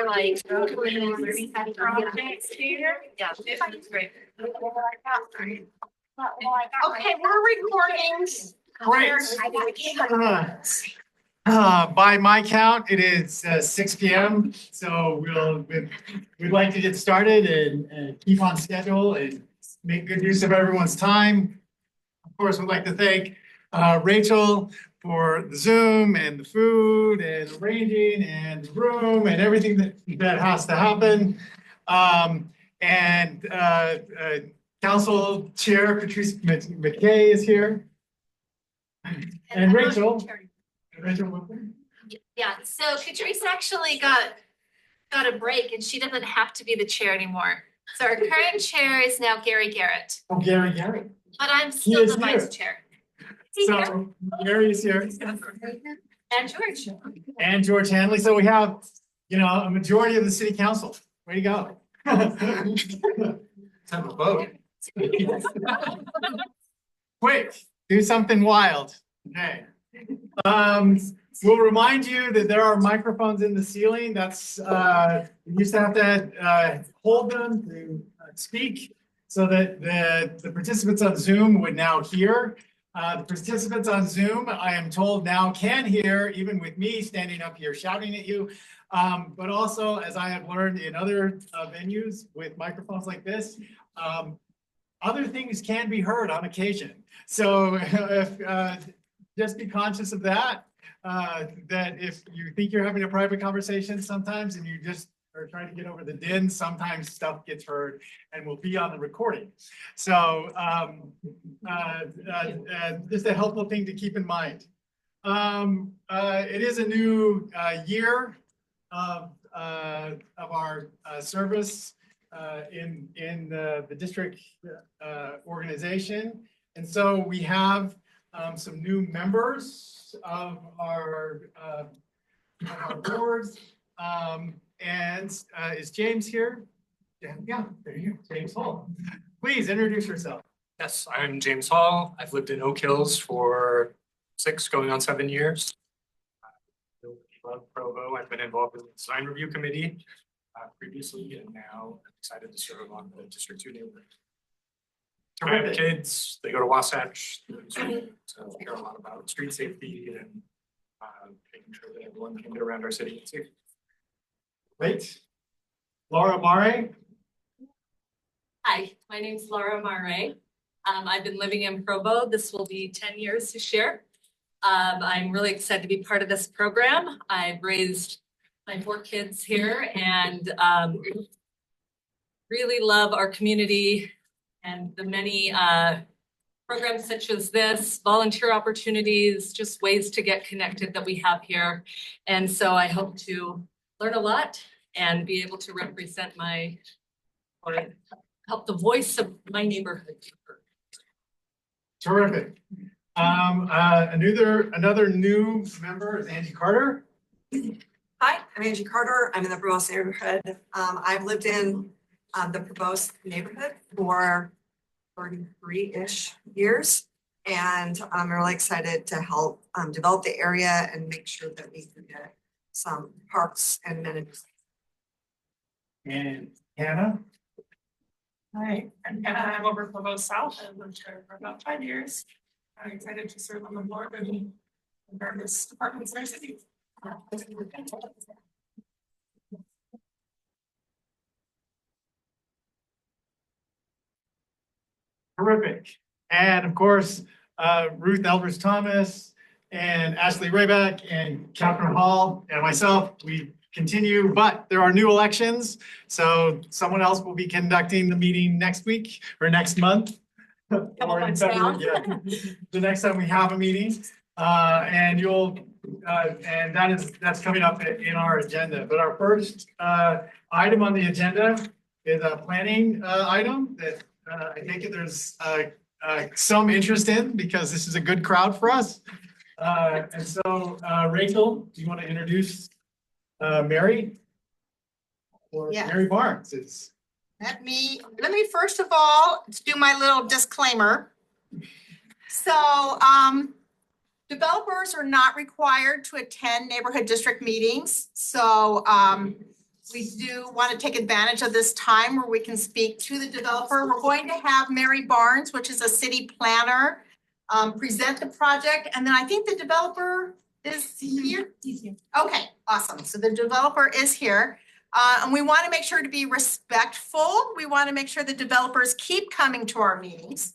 Like, yeah, it's great. Okay, we're recording. Great. By my count, it is 6 p.m. So we'd like to get started and keep on schedule and make good use of everyone's time. Of course, we'd like to thank Rachel for the Zoom and the food and arranging and the room and everything that has to happen. Council Chair Patrice McKay is here. And Rachel. Yeah, so Patrice actually got a break and she doesn't have to be the chair anymore. So our current chair is now Gary Garrett. Oh, Gary Garrett. But I'm still the vice chair. So Gary is here. And George. And George Hanley. So we have, a majority of the city council. Way to go. Let's have a vote. Quick, do something wild. Okay. We'll remind you that there are microphones in the ceiling. That's you used to have to hold them to speak so that the participants on Zoom would now hear. The participants on Zoom, I am told, now can hear, even with me standing up here shouting at you. But also, as I have learned in other venues with microphones like this, other things can be heard on occasion. So just be conscious of that. That if you think you're having a private conversation sometimes and you just are trying to get over the din, sometimes stuff gets heard and will be on the recording. So just a helpful thing to keep in mind. It is a new year of our service in the district organization. And so we have some new members of our boards. Is James here? Yeah, there you go, James Hall. Please introduce yourself. Yes, I'm James Hall. I've lived in Oak Hills for 6 going on 7 years. I love Provo. I've been involved with the design review committee previously, and now I'm excited to serve on the District 2 neighborhood. I have kids, they go to Wasatch, so I care a lot about street safety and making sure that everyone can get around our city safe. Great. Laura Mare. Hi, my name is Laura Mare. I've been living in Provo. This will be 10 years this year. I'm really excited to be part of this program. I've raised my 4 kids here and really love our community and the many programs such as this, volunteer opportunities, just ways to get connected that we have here. And so I hope to learn a lot and be able to represent or help the voice of my neighborhood. Terrific. Another new member is Angie Carter. Hi, I'm Angie Carter. I'm in the Provost neighborhood. I've lived in the Provost neighborhood for 33-ish years. And I'm really excited to help develop the area and make sure that we can get some parks and amenities. And Hannah. Hi, I'm Hannah. I'm over Provost South. I've lived here for about 5 years. I'm excited to serve on the board and various departments in our city. Terrific. And of course, Ruth Eldridge Thomas and Ashley Rayback and Catherine Hall and myself, we continue, but there are new elections. So someone else will be conducting the meeting next week or next month. Or in February, yeah. The next time we have a meeting. And that's coming up in our agenda. But our first item on the agenda is a planning item that I think there's some interest in because this is a good crowd for us. And so Rachel, do you want to introduce Mary? Or Yeah. Mary Barnes is. Let me first of all do my little disclaimer. So developers are not required to attend neighborhood district meetings. So we do want to take advantage of this time where we can speak to the developer. We're going to have Mary Barnes, which is a city planner, present the project. And then I think the developer is here. Okay, awesome. So the developer is here. And we want to make sure to be respectful. We want to make sure the developers keep coming to our meetings.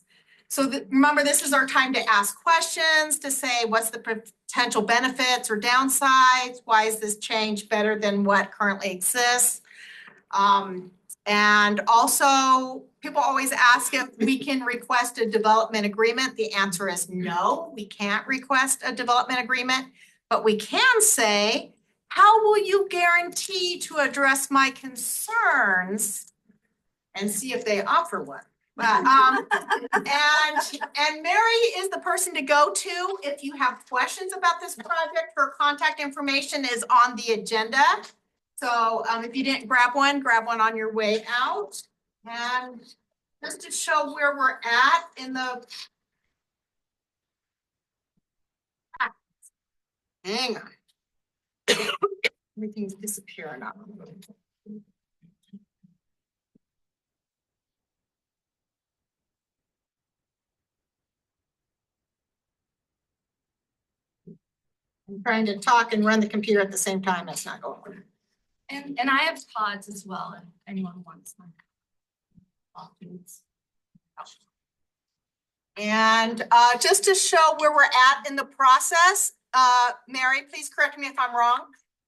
So remember, this is our time to ask questions, to say what's the potential benefits or downsides? Why is this change better than what currently exists? And also, people always ask if we can request a development agreement. The answer is no, we can't request a development agreement, but we can say, how will you guarantee to address my concerns? And see if they offer one. But, and Mary is the person to go to if you have questions about this project. Her contact information is on the agenda. So if you didn't grab one on your way out. And just to show where we're at in the. Hang on. Everything's disappearing now. I'm trying to talk and run the computer at the same time. It's not going. And I have cards as well, if anyone wants them. And just to show where we're at in the process, Mary, please correct me if I'm wrong.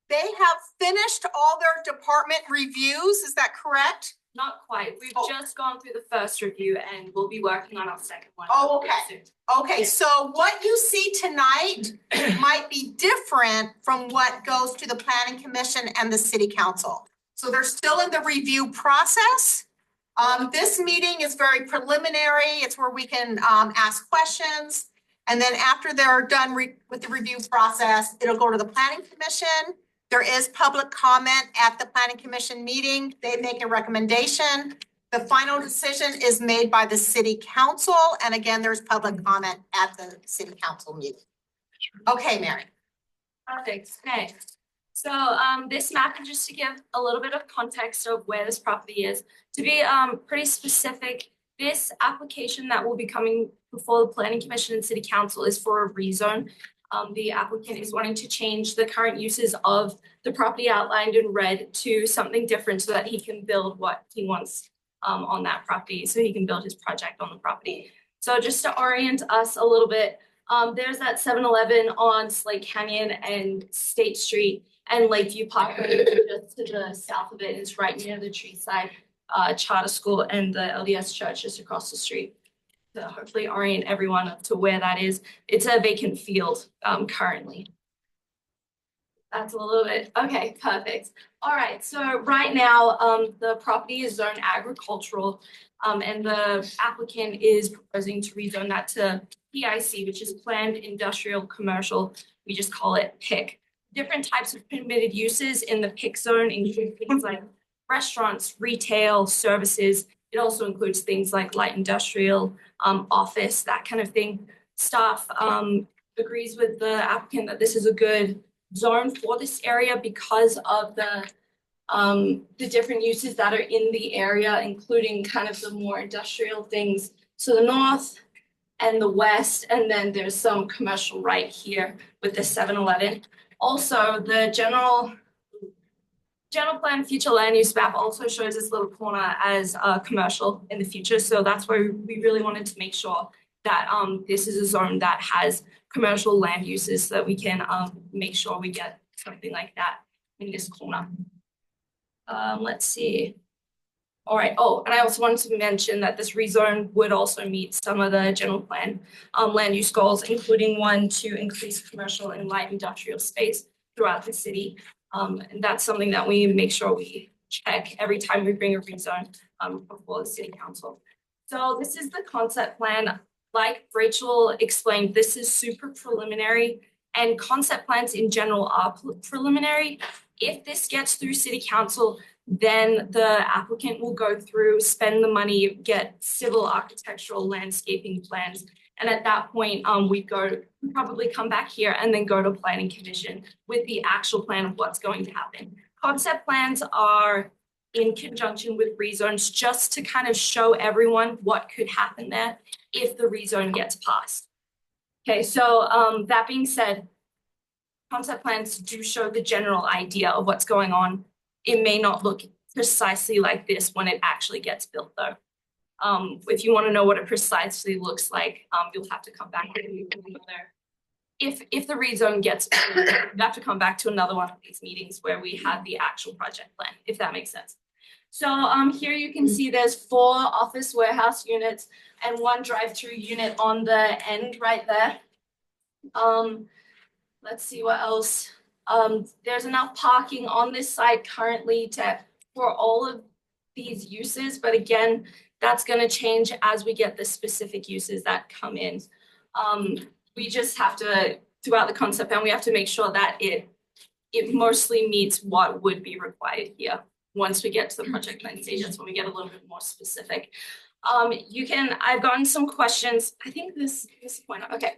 They have finished all their department reviews. Is that correct? Not quite. We've Oh. just gone through the first review and we'll be working on our second one. Oh, okay. Okay, so what you see tonight might be different from what goes to the planning commission and the city council. So they're still in the review process. This meeting is very preliminary. It's where we can ask questions. And then after they're done with the review process, it'll go to the planning commission. There is public comment at the planning commission meeting. They make a recommendation. The final decision is made by the city council. And again, there's public comment at the city council meeting. Okay, Mary. Perfect. Okay. So this map, just to give a little bit of context of where this property is, to be pretty specific, this application that will be coming before the planning commission and city council is for a rezone. The applicant is wanting to change the current uses of the property outlined in red to something different so that he can build what he wants on that property, so he can build his project on the property. So just to orient us a little bit, there's that 7-Eleven on Slate Canyon and State Street and Lakeview Parkway just to the south of it. It's right near the Treeside Charter School and the LDS Church just across the street. To hopefully orient everyone up to where that is. It's a vacant field currently. That's a little bit, okay, perfect. All right, so right now the property is zoned agricultural and the applicant is proposing to rezone that to PIC, which is Planned Industrial Commercial. We just call it PIC. Different types of permitted uses in the PIC zone include things like restaurants, retail, services. It also includes things like light industrial, office, that kind of thing. Staff agrees with the applicant that this is a good zone for this area because of the different uses that are in the area, including kind of the more industrial things to the north and the west, and then there's some commercial right here with the 7-Eleven. Also, the general plan future land use map also shows this little corner as commercial in the future. So that's why we really wanted to make sure that this is a zone that has commercial land uses so that we can make sure we get something like that in this corner. Let's see. All right. Oh, and I also wanted to mention that this rezone would also meet some of the general plan land use goals, including one to increase commercial and light industrial space throughout the city. And that's something that we make sure we check every time we bring a rezone before the city council. So this is the concept plan. Like Rachel explained, this is super preliminary and concept plans in general are preliminary. If this gets through city council, then the applicant will go through, spend the money, get civil architectural landscaping plans, And at that point, we'd probably come back here and then go to planning commission with the actual plan of what's going to happen. Concept plans are in conjunction with rezones just to kind of show everyone what could happen there if the rezone gets passed. Okay, so that being said, concept plans do show the general idea of what's going on. It may not look precisely like this when it actually gets built though. If you want to know what it precisely looks like, you'll have to come back. If the rezone gets, you have to come back to another one of these meetings where we have the actual project plan, if that makes sense. So here you can see there's 4 office warehouse units and 1 drive-through unit on the end right there. Let's see what else. There's enough parking on this site currently for all of these uses, but again, that's going to change as we get the specific uses that come in. We just have to, throughout the concept plan, we have to make sure that it mostly meets what would be required here. Once we get to the project plan stage, that's when we get a little bit more specific. I've gotten some questions. I think this point, okay.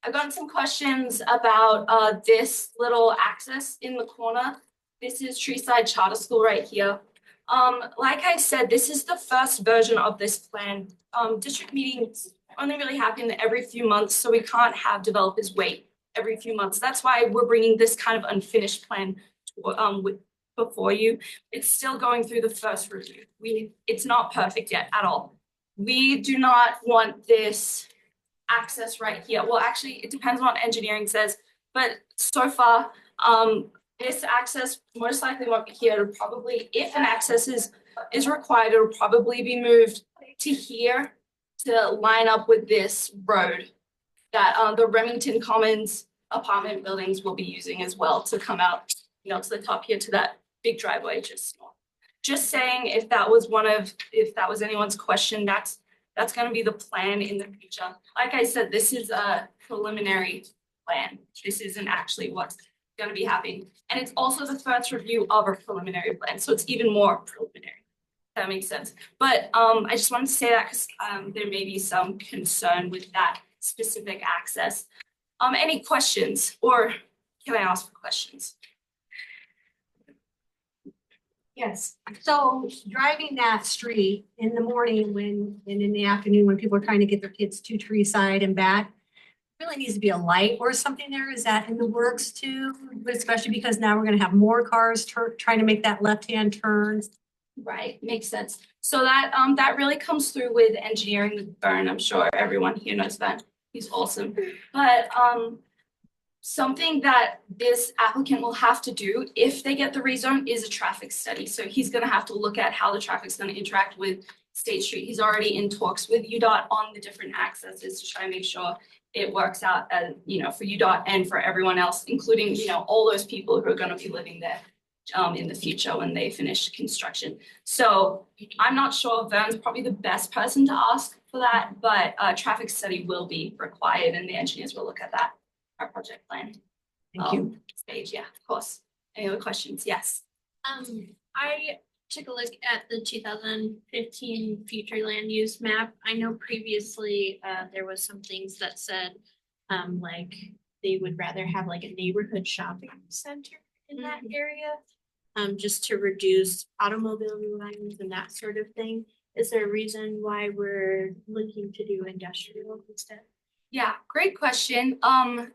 I've gotten some questions about this little access in the corner. This is Treeside Charter School right here. Like I said, this is the first version of this plan. District meetings only really happen every few months, so we can't have developers wait every few months. That's why we're bringing this kind of unfinished plan before you. It's still going through the first review. It's not perfect yet at all. We do not want this access right here. Well, actually, it depends on what engineering says, but so far, this access most likely won't be here. It'll probably, if an access is required, it'll probably be moved to here to line up with this road that the Remington Commons apartment buildings will be using as well to come out, to the top here to that big driveway just north. Just saying, if that was anyone's question, that's going to be the plan in the future. Like I said, this is a preliminary plan. This isn't actually what's going to be happening. And it's also the first review of a preliminary plan. So it's even more preliminary. If that makes sense. But I just wanted to say that because there may be some concern with that specific access. Any questions, or can I ask for questions? Yes, so driving that street in the morning and in the afternoon when people are trying to get their kids to Treeside and back, really needs to be a light or something there. Is that in the works too? But especially because now we're gonna have more cars trying to make that left-hand turn. Right, makes sense. So that really comes through with engineering with Byrne. I'm sure everyone here knows that. He's awesome. But something that this applicant will have to do if they get the rezone is a traffic study. So he's going to have to look at how the traffic's going to interact with State Street. He's already in talks with UDOT on the different accesses to try and make sure it works out as, for UDOT and for everyone else, including, all those people who are going to be living there in the future when they finish construction. So I'm not sure Vern's probably the best person to ask for that, but a traffic study will be required and the engineers will look at that. Our project plan. Thank you. Stage, yeah, of course. Any other questions? Yes. I took a look at the 2015 future land use map. I know previously there was some things that said like they would rather have like a neighborhood shopping center in that area just to reduce automobile lines and that sort of thing. Is there a reason why we're looking to do industrial instead? Yeah, great question.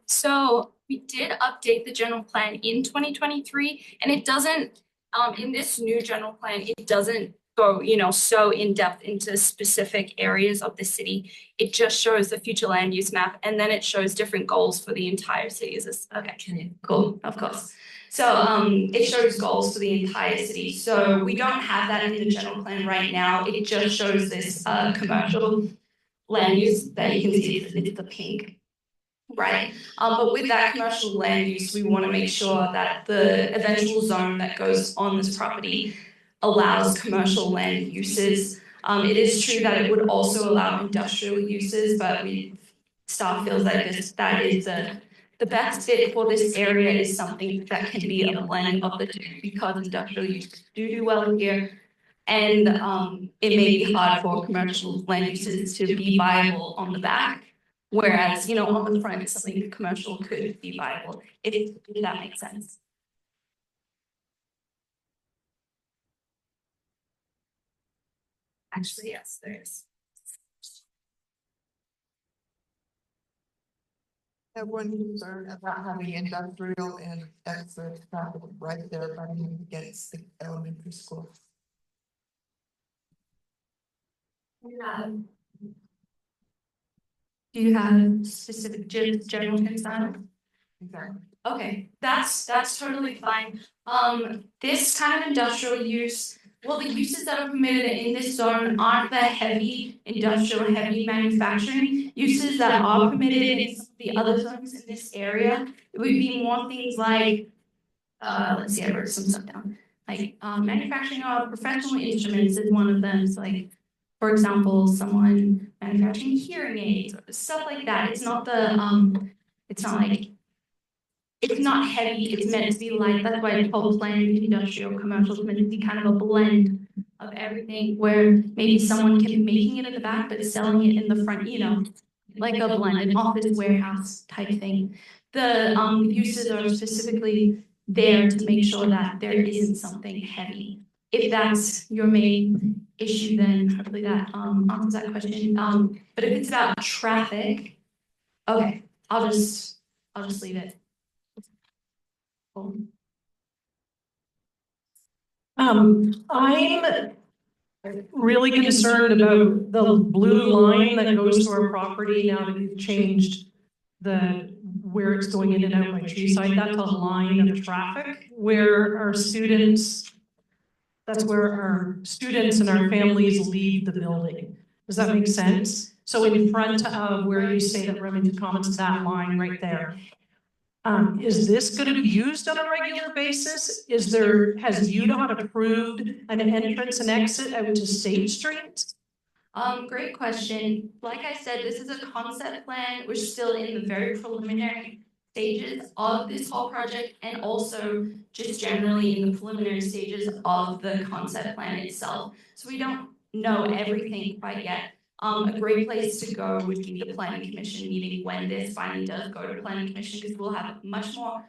So we did update the general plan in 2023, and it doesn't, in this new general plan, it doesn't go, so in depth into specific areas of the city. It just shows the future land use map, and then it shows different goals for the entire city. Is this okay? Cool, of course. So it shows goals for the entire city. So we don't have that in the general plan right now. It just shows this commercial land use that you can see, it's the pink, right? But with that commercial land use, we want to make sure that the eventual zone that goes on this property allows commercial land uses. It is true that it would also allow industrial uses, but staff feels that that is the best fit for this area is something that can be a blend of the two because industrial uses do well here. And it may be hard for commercial land uses to be viable on the back. Whereas, you know, on the front, something commercial could be viable, if that makes sense. Actually, yes, there is. Have one concern about having industrial and extra traffic right there running against the elementary school. Do you have specific general concern? Exactly. Okay, that's totally fine. This kind of industrial use, well, the uses that are permitted in this zone aren't the heavy industrial, heavy manufacturing uses that are permitted in some of the other zones in this area. It would be more things like, let's see, I wrote some stuff down. Like, manufacturing of professional instruments is one of them. So like, for example, someone manufacturing hearing aids, or stuff like that. It's not the, it's not like, it's not heavy, it's meant to be light. That's why it's called planned industrial commercial. It's meant to be kind of a blend of everything, where maybe someone can be making it in the back but selling it in the front, you know, like a blend, an office warehouse type thing. The uses are specifically there to make sure that there isn't something heavy. If that's your main issue, then hopefully that answers that question. But if it's about traffic, okay, I'll just leave it. I'm really concerned about the blue line that goes to our property now that you've changed where it's going in and out by Treeside. That's a line of traffic where our students, that's where our students and our families leave the building. Does that make sense? So in front of where you say that Remington Commons, that line right there. Is this going to be used on a regular basis? Has UDOT approved an entrance and exit out to State Street? Great question. Like I said, this is a concept plan. We're still in the very preliminary stages of this whole project, and also just generally in the preliminary stages of the concept plan itself. So we don't know everything quite yet. A great place to go would be the planning commission meeting when this finally does go to planning commission, because we'll have a much more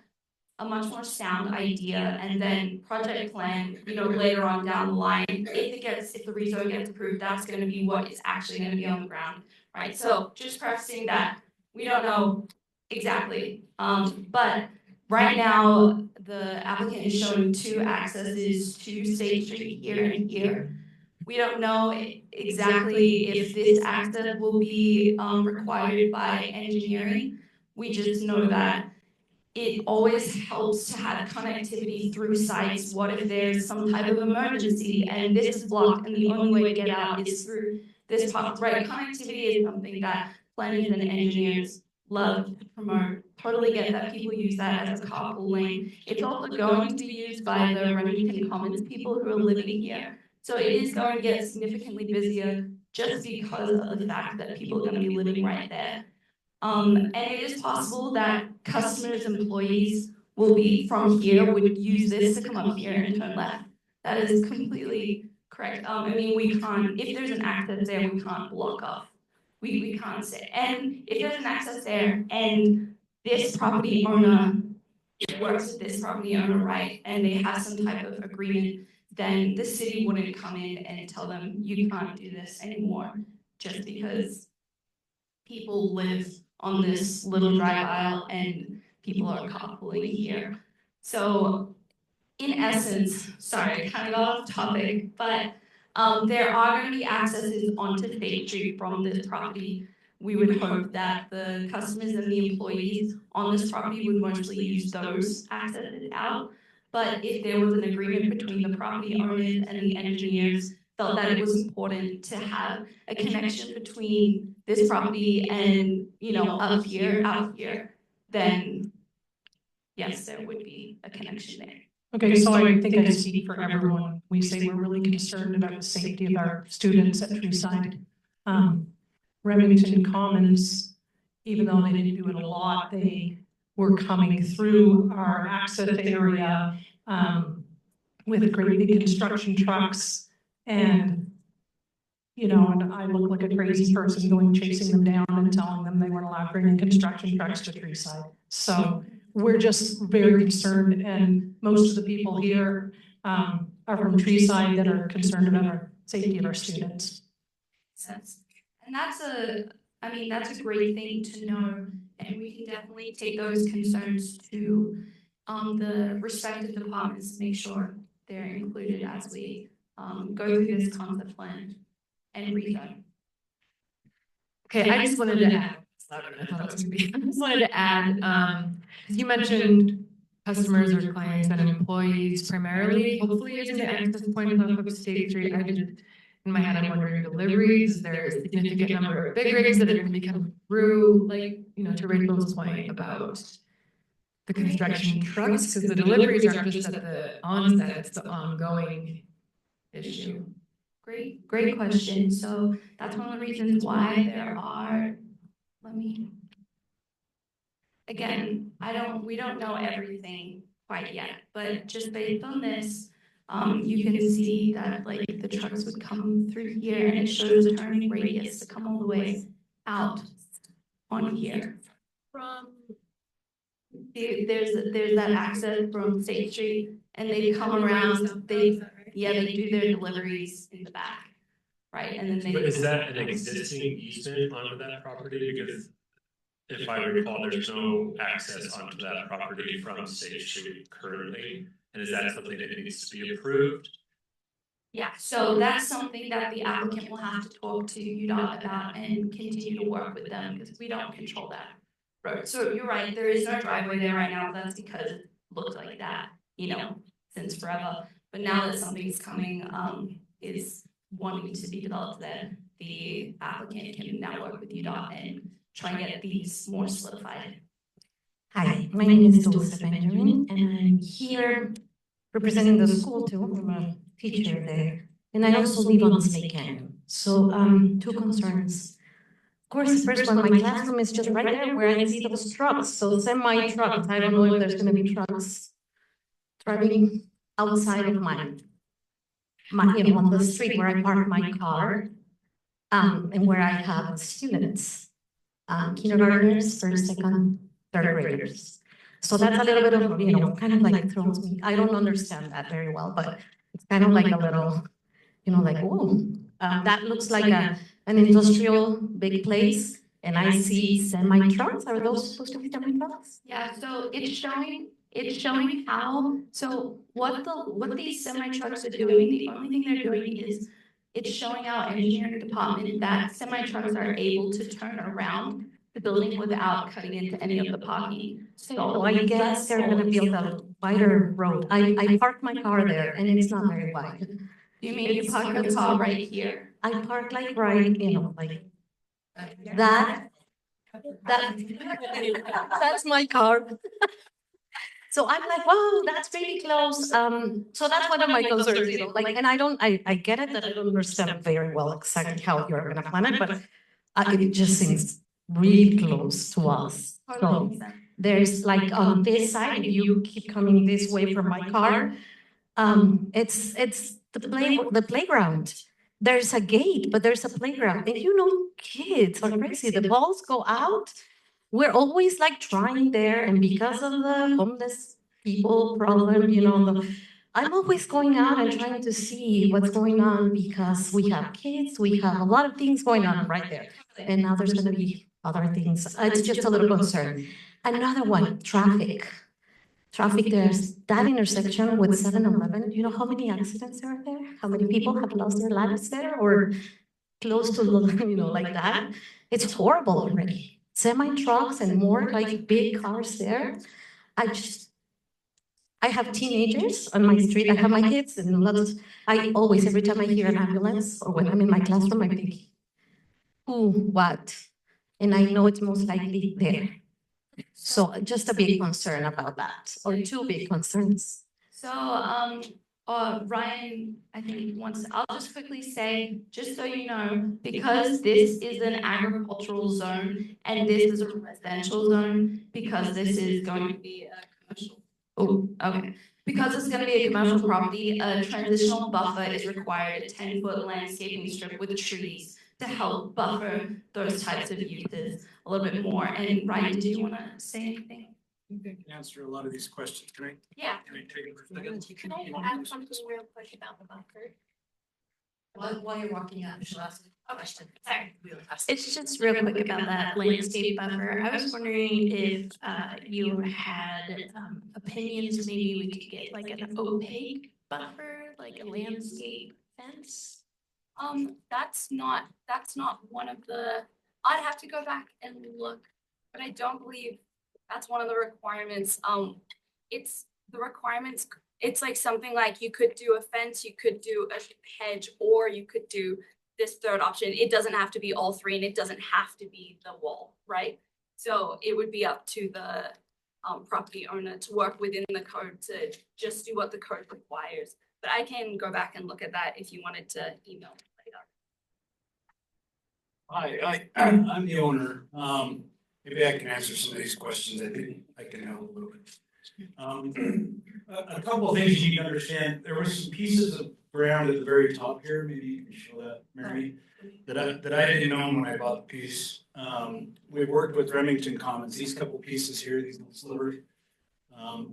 sound idea, and then project plan, you know, later on down the line, if the rezone gets approved, that's gonna be what is actually gonna be on the ground, right? So just prefacing that, we don't know exactly, but right now, the applicant is showing 2 accesses to State Street here and here. We don't know exactly if this access will be required by engineering. We just know that it always helps to have connectivity through sites. What if there's some type of emergency and this is blocked and the only way to get out is through this path, right? Connectivity is something that planners and engineers love to promote. Totally get that people use that as a carpool lane. It's also going to be used by the Remington Commons people who are living here. So it is going to get significantly busier just because of the fact that people are going to be living right there. And it is possible that customers, employees will be from here, would use this to come up here and turn left. That is completely correct. I mean, we can't, if there's an access there, we can't block off. We can't say, and if there's an access there and this property owner works with this property owner, right, and they have some type of agreement, then the city wouldn't come in and tell them, you can't do this anymore, just because people live on this little drive aisle and people are carpooling here. So in essence, sorry, I kind of got off topic, but there are going to be accesses onto State Street from this property. We would hope that the customers and the employees on this property would mostly use those accesses out. But if there was an agreement between the property owners and the engineers, felt that it was important to have a connection between this property and, you know, up here, out here, then yes, there would be a connection there. Okay, so I think I speak for everyone. We say we're really concerned about the safety of our students at Treeside. Remington Commons, even though they didn't do it a lot, they were coming through our access area with great big construction trucks, and you know, and I look like a crazy person going chasing them down and telling them they weren't allowed to bring in construction trucks to Treeside. So we're just very concerned, and most of the people here are from Treeside that are concerned about our safety of our students. Sense. And that's a great thing to know, and we can definitely take those concerns to the respective departments, make sure they're included as we go through this concept plan and rezone. Okay, I just wanted to add, I thought it was gonna be, I just wanted to add, because you mentioned customers or clients and employees primarily, hopefully using the access points off of State Street. I just, in my head, I'm wondering deliveries, is there a significant number of big rigs that are gonna be coming through, like, you know, to Rachel's point about the construction trucks, because the deliveries aren't just at the onset, it's the ongoing issue. Great question. So that's one of the reasons why there are, again, we don't know everything quite yet, but just based on this, you can see that like the trucks would come through here and it shows a turning radius to come all the way out on here. There's that access from State Street and they come around, they do their deliveries in the back. Right, and then they. But is that an existing easement onto that property? Because if I recall, there's no access onto that property from State Street currently. And is that something that needs to be approved? Yeah, so that's something that the applicant will have to talk to UDOT about and continue to work with them because we don't control that road. So you're right, there is no driveway there right now. That's because it looked like that, you know, since forever. But now that something's coming, is wanting to be developed there, the applicant can now work with UDOT and try and get these more solidified. Hi, my name is Dulce Benjamin, and I'm here representing the school too. I'm a teacher there, and I also live on Snake Canyon. So, two concerns. Of course, the first one, my classroom is just right there where I see those trucks, so semi trucks. I don't know if there's going to be trucks driving outside of you know, on the street where I park my car, and where I have students, kindergartners, first, second, third graders. So that's a little bit of, you know, kind of like throws me. I don't understand that very well, but it's kind of like a little, you know, like, oh, that looks like an industrial big place, and I see semi trucks. Are those supposed to be semi trucks? Yeah, so it's showing how, so what these semi trucks are doing, the only thing they're doing is it's showing our engineering department that semi trucks are able to turn around the building without cutting into any of the parking. So I guess they're gonna build a wider road. I parked my car there and it's not very wide. You mean you park your car right here? I park like right, you know, like that. That's my car. So I'm like, wow, that's really close. So that's one of my concerns, you know, like, and I get it that I don't understand very well exactly how you're gonna plan it, but it just seems really close to us. So there's like on this side, if you keep coming this way from my car, it's the playground. There's a gate, but there's a playground, and you know, kids are crazy. The balls go out. We're always like trying there, and because of the homeless people problem, you know, I'm always going out and trying to see what's going on because we have kids, we have a lot of things going on right there. And now there's gonna be other things. It's just a little concern. Another one, traffic. Traffic, there's that intersection with 7-Eleven. You know how many accidents there are there? How many people have lost their lives there or close to, you know, like that? It's horrible already. Semi trucks and more like big cars there. I have teenagers on my street. I have my kids and I always, every time I hear an ambulance or when I'm in my classroom, I think, who, what? And I know it's most likely there. So just a big concern about that, or two big concerns. So, Ryan, I think I'll just quickly say, just so you know, because this is an agricultural zone and this is a residential zone, because this is going to be a commercial. Oh, okay. Because it's gonna be a commercial property, a transitional buffer is required, a 10-foot landscaping strip with trees to help buffer those types of uses a little bit more. And Ryan, did you wanna say anything? I think I can answer a lot of these questions. Yeah. Can I take it for a second? Can I add something real quick about the buffer? While you're walking up, she'll ask a question. Sorry. We'll ask- It's just real quick about that landscape buffer. I was wondering if you had opinions, maybe we could get like an opaque buffer, like a landscape fence? That's not one of the, I'd have to go back and look, but I don't believe that's one of the requirements. It's the requirements, it's like something like you could do a fence, you could do a hedge, or you could do this third option. It doesn't have to be all three, and it doesn't have to be the wall, right? So it would be up to the property owner to work within the code to just do what the code requires. But I can go back and look at that if you wanted to email me later. Hi, I'm the owner. Maybe I can answer some of these questions. I think I can help a little bit. A couple of things you need to understand. There were some pieces of ground at the very top here. Maybe you can show that, Mary, that I didn't own when I bought the piece. We worked with Remington Commons. These couple pieces here, these little slivers.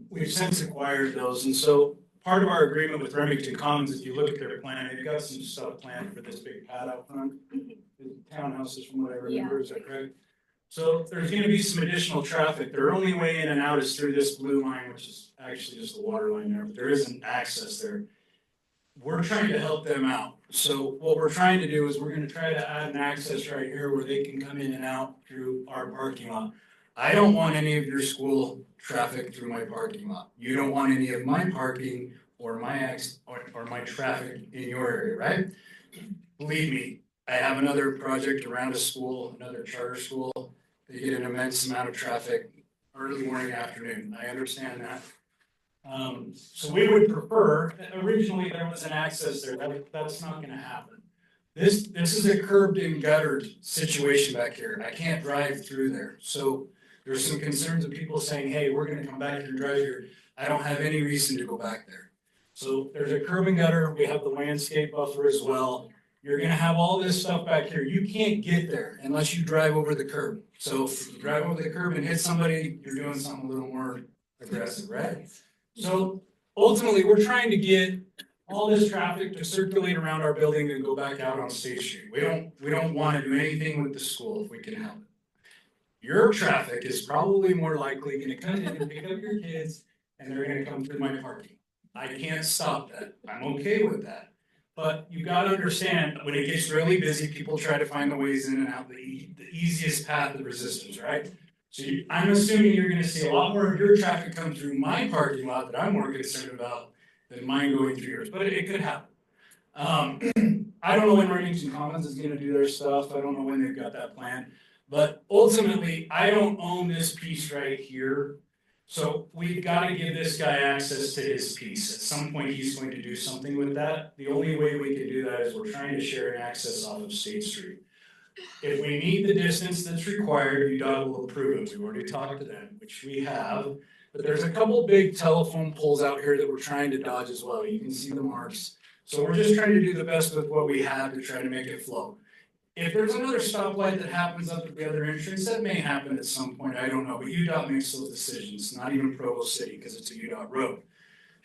We've since acquired those, and so part of our agreement with Remington Commons, if you look at their plan, they've got some stuff planned for this big pad out front. The townhouses, from what I remember, is that correct? So there's gonna be some additional traffic. Their only way in and out is through this blue line, which is actually just the water line there, but there isn't access there. We're trying to help them out. So what we're trying to do is we're gonna try to add an access right here where they can come in and out through our parking lot. I don't want any of your school traffic through my parking lot. You don't want any of my parking or my or my traffic in your area, right? Believe me, I have another project around a school, another charter school. They get an immense amount of traffic early morning, afternoon. I understand that. So we would prefer, originally there was an access there, that's not gonna happen. This is a curbed and guttered situation back here. I can't drive through there. So there's some concerns of people saying, hey, we're gonna come back here and drive here. I don't have any reason to go back there. So there's a curb and gutter. We have the landscape buffer as well. You're gonna have all this stuff back here. You can't get there unless you drive over the curb. So if you drive over the curb and hit somebody, you're doing something a little more aggressive, right? So ultimately, we're trying to get all this traffic to circulate around our building and go back out on State Street. We don't wanna do anything with the school if we can help it. Your traffic is probably more likely gonna come in and pick up your kids, and they're gonna come through my parking. I can't stop that. I'm okay with that. But you gotta understand, when it gets really busy, people try to find the ways in and out, the easiest path of resistance, right? So I'm assuming you're gonna see a lot more of your traffic come through my parking lot that I'm more concerned about than mine going through yours, but it could happen. I don't know when Remington Commons is gonna do their stuff. I don't know when they've got that plan. But ultimately, I don't own this piece right here. So we've got to give this guy access to his piece. At some point, he's going to do something with that. The only way we can do that is we're trying to share an access off of State Street. If we meet the distance that's required, UDOT will approve it. We've already talked to them, which we have. But there's a couple big telephone poles out here that we're trying to dodge as well. You can see the marks. So we're just trying to do the best with what we have to try to make it flow. If there's another stoplight that happens up at the other entrance, that may happen at some point, I don't know, but UDOT makes those decisions, not even Provo City, because it's a UDOT road.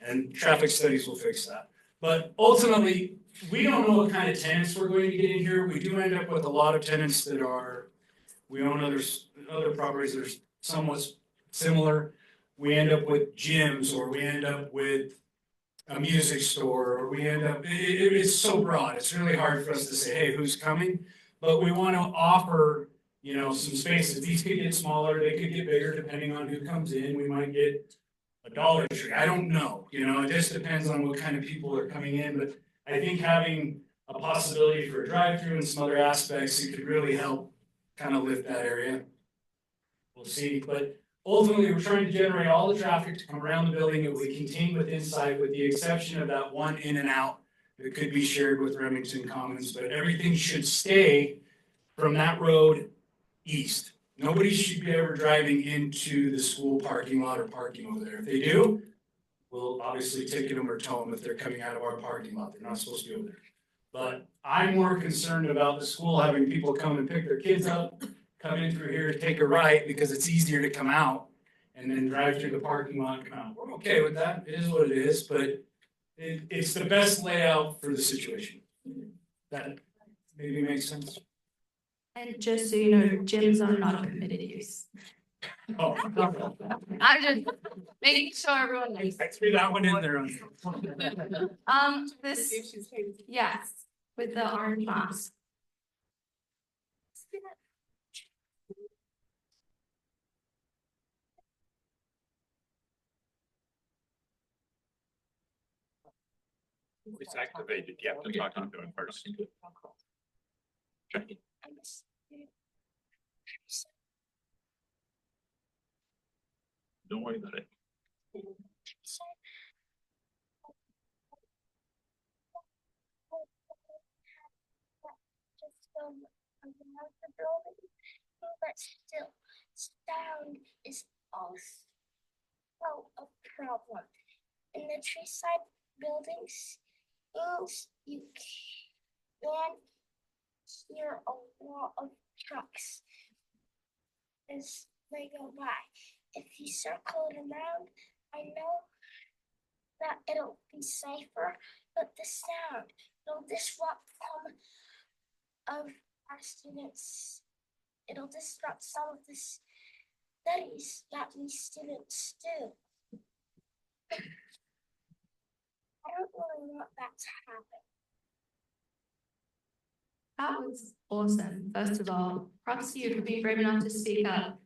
And traffic studies will fix that. But ultimately, we don't know what kind of tenants we're going to get in here. We do end up with a lot of tenants that are, we own other properties that are somewhat similar. We end up with gyms, or we end up with a music store, or we end up, it's so broad. It's really hard for us to say, hey, who's coming? But we want to offer, some spaces. These could get smaller, they could get bigger depending on who comes in. We might get a Dollar Tree. I don't know. It just depends on what kind of people are coming in. But I think having a possibility for a drive-through and some other aspects, it could really help kind of lift that area. We'll see. But ultimately, we're trying to generate all the traffic to come around the building. It will be contained within sight, with the exception of that one in and out that could be shared with Remington Commons, but everything should stay from that road east. Nobody should be ever driving into the school parking lot or parking over there. If they do, we'll obviously ticket them or tow them if they're coming out of our parking lot. They're not supposed to be over there. But I'm more concerned about the school having people come and pick their kids up, come in through here to take a right because it's easier to come out and then drive through the parking lot and come out. We're okay with that. It is what it is, but it's the best layout for the situation. That maybe makes sense. And just so you know, gyms are not a permitted use. Oh, I'm just making sure everyone knows. I threw that one in there. This, yes, with the orange mask. It's activated, you have to talk into it first. Don't worry about it. But still, sound is also a problem. In the tree side buildings, you can hear a lot of trucks as they go by. If you circle it around, I know that it'll be safer, but the sound will disrupt some of our students. It'll disrupt some of the studies that we students do. I don't really want that to happen. That was awesome. First of all, props to you for being brave enough to speak up.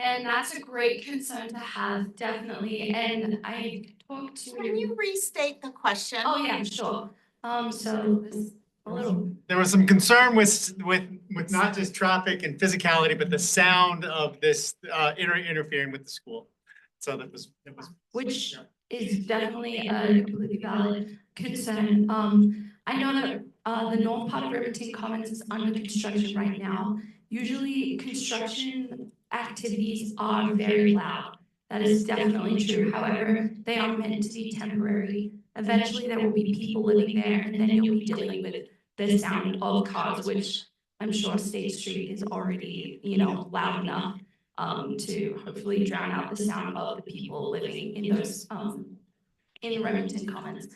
And that's a great concern to have, definitely. And I talked to. Can you restate the question? Oh, yeah, sure. So this a little. There was some concern with not just traffic and physicality, but the sound of this interfering with the school. So that was Which is definitely a completely valid concern. I know that the north part of Riverton Commons is under construction right now. Usually construction activities are very loud. That is definitely true. However, they are meant to be temporary. Eventually there will be people living there, and then you'll be dealing with the sound of cars, which I'm sure State Street is already, loud enough to hopefully drown out the sound of the people living in those in Remington Commons.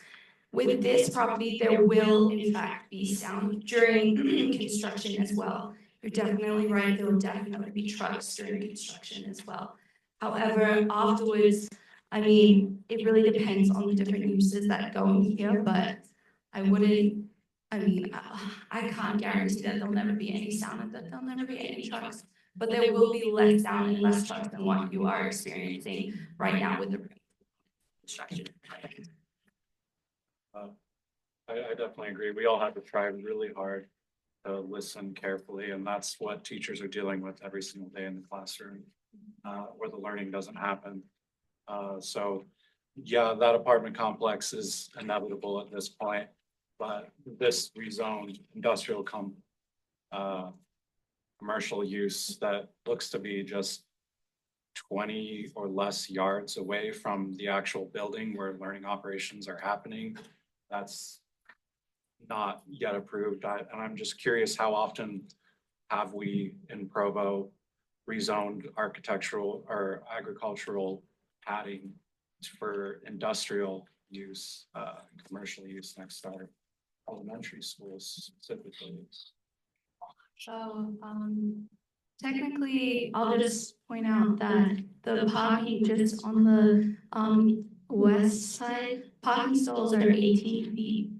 With this property, there will in fact be sound during construction as well. You're definitely right, there will definitely be trucks during construction as well. However, afterwards, I mean, it really depends on the different uses that go in here, but I can't guarantee that there'll never be any sound and that there'll never be any trucks. But there will be less sound and less trucks than what you are experiencing right now with the construction. I definitely agree. We all have to try really hard to listen carefully, and that's what teachers are dealing with every single day in the classroom, where the learning doesn't happen. So yeah, that apartment complex is inevitable at this point, but this rezoned industrial commercial use that looks to be just 20 or less yards away from the actual building where learning operations are happening, that's not yet approved. And I'm just curious, how often have we in Provo rezoned architectural or agricultural padding for industrial use, commercial use next to our elementary schools specifically? So, technically, I'll just point out that the parking just on the west side, parking stalls are 18 feet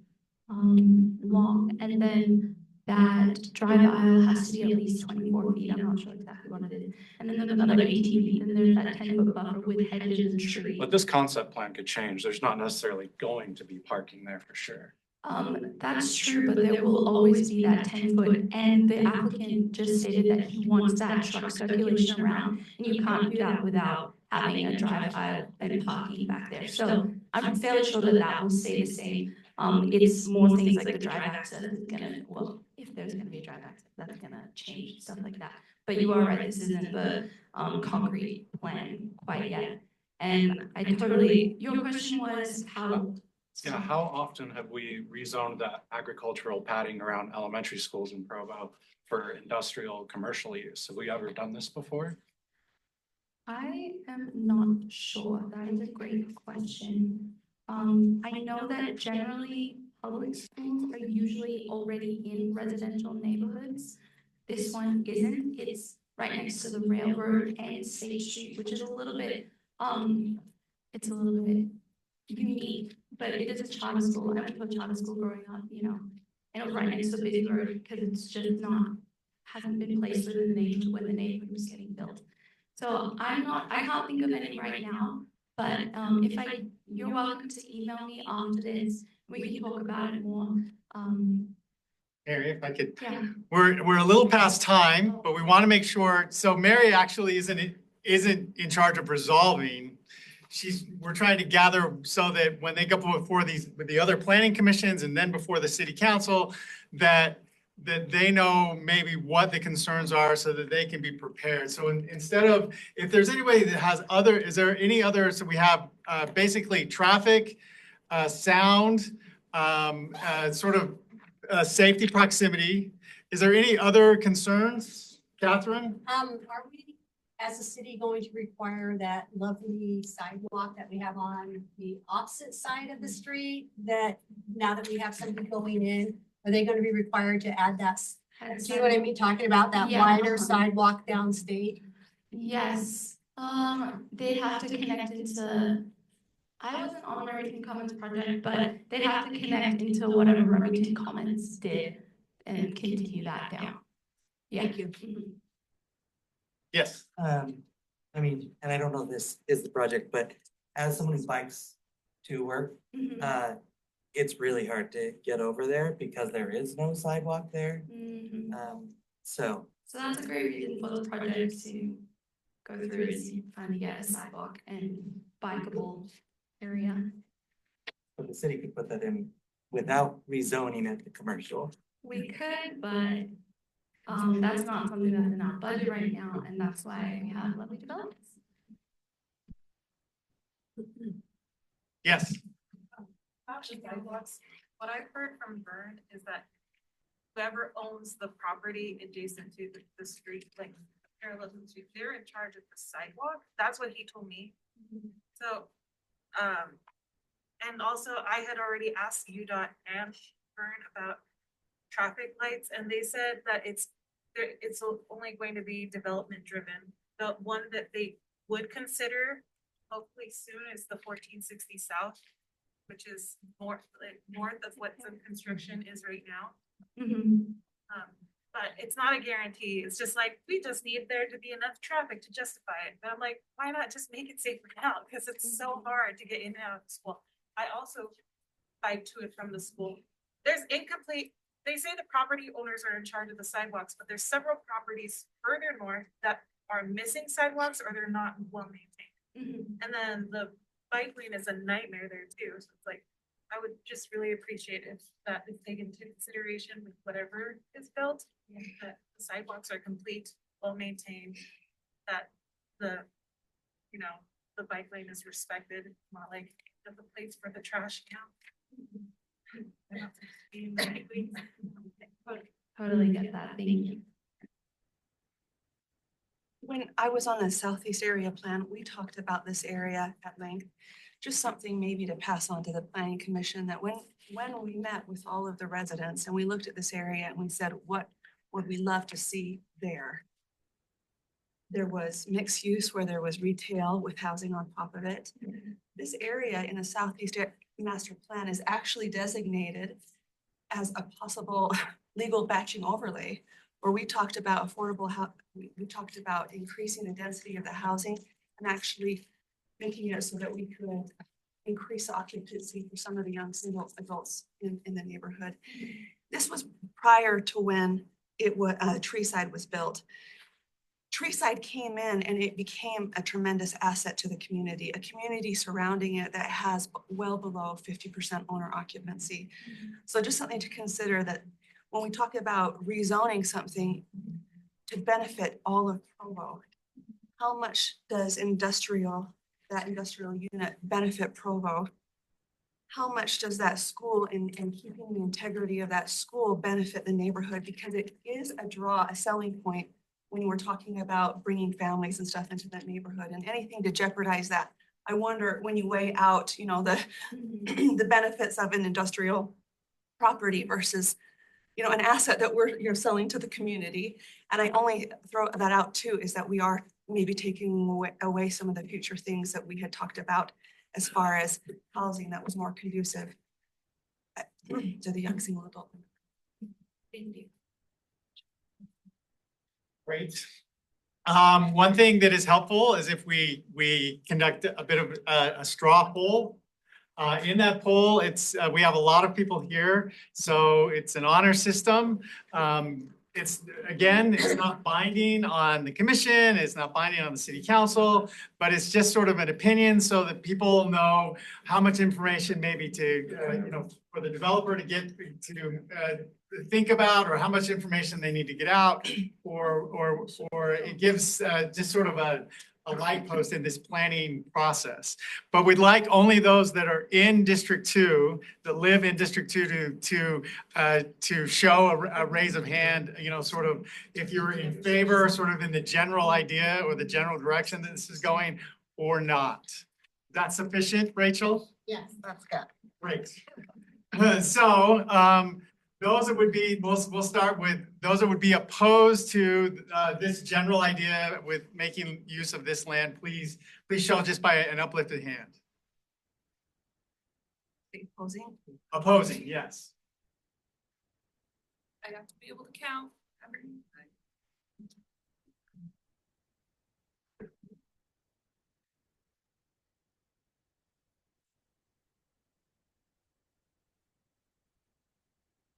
long, and then that drive aisle has to be at least 24 feet. I'm not sure exactly what it is. And then there's another 18 feet, and there's that 10-foot buffer with hedges and trees. But this concept plan could change. There's not necessarily going to be parking there for sure. That's true, but there will always be that 10-foot, and the applicant just stated that he wants that truck circulation around, and you can't do that without having a drive aisle and parking back there. So I'm fairly sure that that will stay the same. It's more things like the drive access is gonna, well, if there's gonna be a drive access, that's gonna change, stuff like that. But you are right, this isn't the concrete plan quite yet. And I totally, your question was how. Yeah, how often have we rezoned that agricultural padding around elementary schools in Provo for industrial, commercial use? Have we ever done this before? I am not sure. That is a great question. I know that generally public schools are usually already in residential neighborhoods. This one isn't. It's right next to the railroad and State Street, which is a little bit, it's a little bit unique, but it is a charter school. I went to a charter school growing up, you know, and it was right next to a busy road because it's just not, hasn't been placed within the neighborhood when the neighborhood was getting built. So I can't think of any right now, but you're welcome to email me after this. We can talk about it more. Mary, if I could, Yeah. we're a little past time, but we want to make sure, so Mary actually isn't in charge of resolving. We're trying to gather so that when they go before with the other planning commissions and then before the city council, that they know maybe what the concerns are so that they can be prepared. So instead of, if there's anybody that has is there any other, so we have basically traffic, sound, sort of safety proximity. Is there any other concerns, Catherine? Are we, as a city, going to require that lovely sidewalk that we have on the opposite side of the street? That now that we have somebody going in, are they going to be required to add that? Do you know what I mean? Talking about that wider sidewalk downstate? Yes, they have to connect into, I wasn't on Remington Commons project, but they'd have to connect into whatever Remington Commons did and continue that down. Yeah. Thank you. Yes. I mean, and I don't know if this is the project, but as someone who bikes to work, Mhm. it's really hard to get over there because there is no sidewalk there. Mhm. So So that's a great reason for the project to go through is you finally get a sidewalk and bikeable area. the city could put that in without rezoning it to commercial. We could, but that's not something that's in our budget right now, and that's why we have lovely developments. Yes. Sidewalks. What I've heard from Vern is that whoever owns the property adjacent to the street, like parallel to the street, they're in charge of the sidewalk. That's what he told me. So, and also I had already asked UDOT and Vern about traffic lights, and they said that it's only going to be development driven. The one that they would consider hopefully soon is the 1460 South, which is north of what some construction is right now. But it's not a guarantee. It's just like, we just need there to be enough traffic to justify it. But I'm like, why not just make it safer now? Because it's so hard to get in and out of school. I also bike to it from the school. There's incomplete, they say the property owners are in charge of the sidewalks, but there's several properties further north that are missing sidewalks or they're not well maintained. And then the bike lane is a nightmare there too. So it's like, I would just really appreciate if that is taken into consideration with whatever is built, that the sidewalks are complete, well maintained, that the bike lane is respected, not like the place for the trash now. Totally get that, thank you. When I was on the Southeast Area Plan, we talked about this area at length. Just something maybe to pass on to the Planning Commission, that when we met with all of the residents and we looked at this area and we said, what would we love to see there? There was mixed use where there was retail with housing on top of it. This area in the Southeast Master Plan is actually designated as a possible legal batching overlay, where we talked about affordable we talked about increasing the density of the housing and actually making it so that we could increase occupancy for some of the young single adults in the neighborhood. This was prior to when Treeside was built. Treeside came in and it became a tremendous asset to the community, a community surrounding it that has well below 50% owner occupancy. So just something to consider, that when we talk about rezoning something to benefit all of Provo, how much does industrial that industrial unit benefit Provo, how much does that school and keeping the integrity of that school benefit the neighborhood? Because it is a selling point when we're talking about bringing families and stuff into that neighborhood, and anything to jeopardize that. I wonder when you weigh out, you know, the benefits of an industrial property versus, you know, an asset that you're selling to the community. And I only throw that out too, is that we are maybe taking away some of the future things that we had talked about as far as housing that was more conducive to the young single adult. Thank you. Great. One thing that is helpful is if we conduct a bit of a straw poll. In that poll, we have a lot of people here, so it's an honor system. It's not binding on the commission, it's not binding on the city council, but it's just sort of an opinion so that people know how much information maybe to, for the developer to get to think about, or how much information they need to get out, or it gives just sort of a light post in this planning process. But we'd like only those that are in District 2, that live in District 2 to show a raise of hand, sort of if you're in favor, sort of in the general idea or the general direction that this is going, or not. Is that sufficient, Rachel? Yes, that's good. Great. So those that would be, we'll start with those that would be opposed to this general idea with making use of this land. Please show just by an uplifted hand. Opposing? Opposing, yes. I have to be able to count.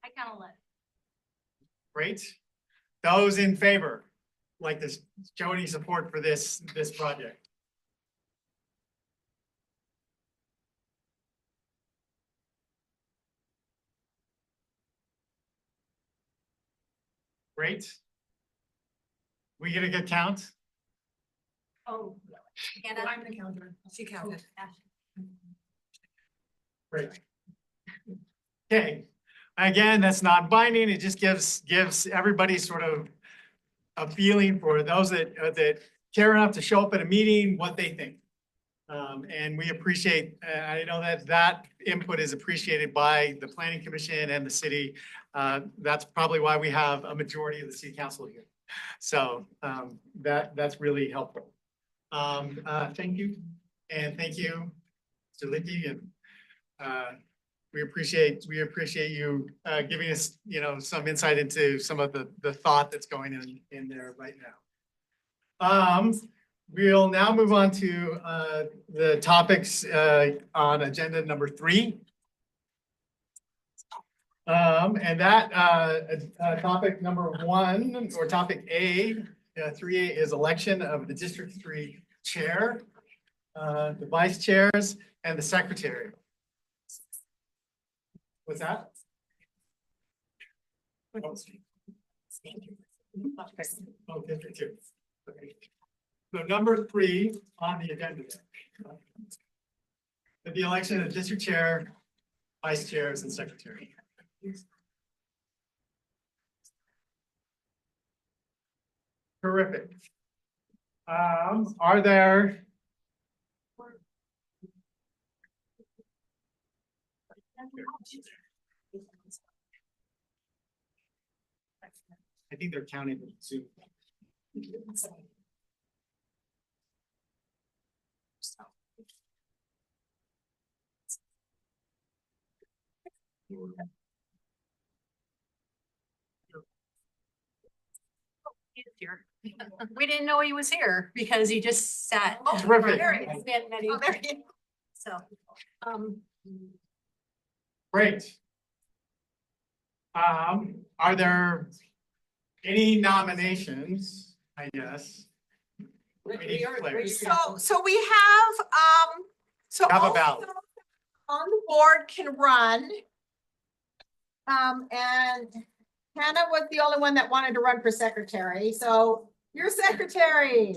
I count 11. Great. Those in favor, like this, show any support for this project. Great. We get a good count? Oh, and I'm the counter. She counted. Great. Okay. Again, that's not binding. It just gives everybody sort of a feeling for those that care enough to show up at a meeting, what they think. And we appreciate, I know that input is appreciated by the Planning Commission and the city. That's probably why we have a majority of the city council here. So that's really helpful. Thank you. And thank you, Mr. Licky, and we appreciate you giving us, some insight into some of the thought that's going in there right now. We'll now move on to the topics on agenda number 3. And that topic number 1, or topic A, 3A, is election of the District 3 chair, the vice chairs, and the secretary. What's that? Oh, District 2. Okay. So number 3 on the agenda. The election of district chair, vice chairs, and secretary. Terrific. Are there I think they're counting the Zoom. Here. We didn't know he was here because he just sat. Oh, terrific. There he is. Oh, there he is. So, Great. Are there any nominations, I guess? So we have, so Have a all ballot. those on the board can run. And Hannah was the only one that wanted to run for secretary, so you're secretary.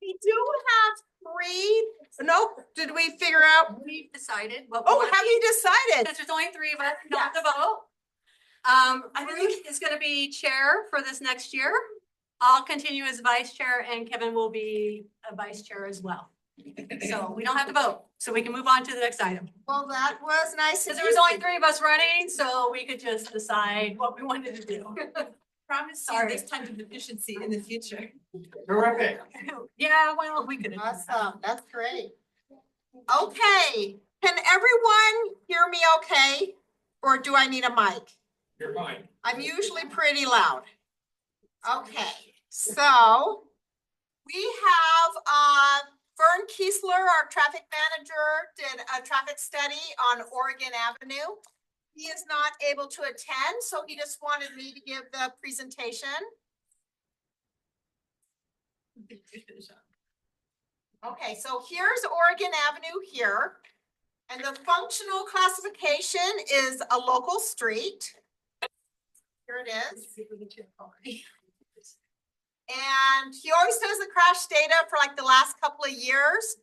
We do have three, nope, did we figure out? We've decided what. Oh, have you decided? Since there's only three of us, don't have to Yes. vote. Ruth is gonna be chair for this next year. I'll continue as vice chair and Kevin will be a vice chair as well. So we don't have to vote, so we can move on to the next item. Well, that was nice. Because there was only three of us running, so we could just decide what we wanted to do. Promise you this time of efficiency in the future. Terrific. Yeah, well, we could. Awesome, that's great. Okay, can everyone hear me okay? Or do I need a mic? You're fine. I'm usually pretty loud. Okay, so we have Vern Kiesler, our traffic manager, did a traffic study on Oregon Avenue. He is not able to attend, so he just wanted me to give the presentation. Okay, so here's Oregon Avenue here. And the functional classification is a local street. Here it is. And he always does the crash data for like the last couple of years.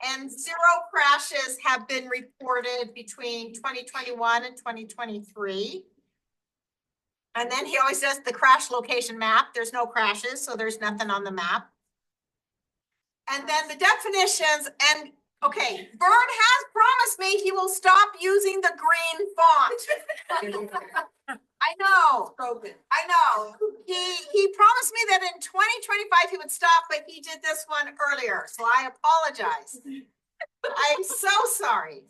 And 0 crashes have been reported between 2021 and 2023. And then he always does the crash location map. There's no crashes, so there's nothing on the map. And then the definitions, and okay, Vern has promised me he will stop using the green font. I know. I know. He promised me that in 2025 he would stop, but he did this one earlier, so I apologize. I'm so sorry.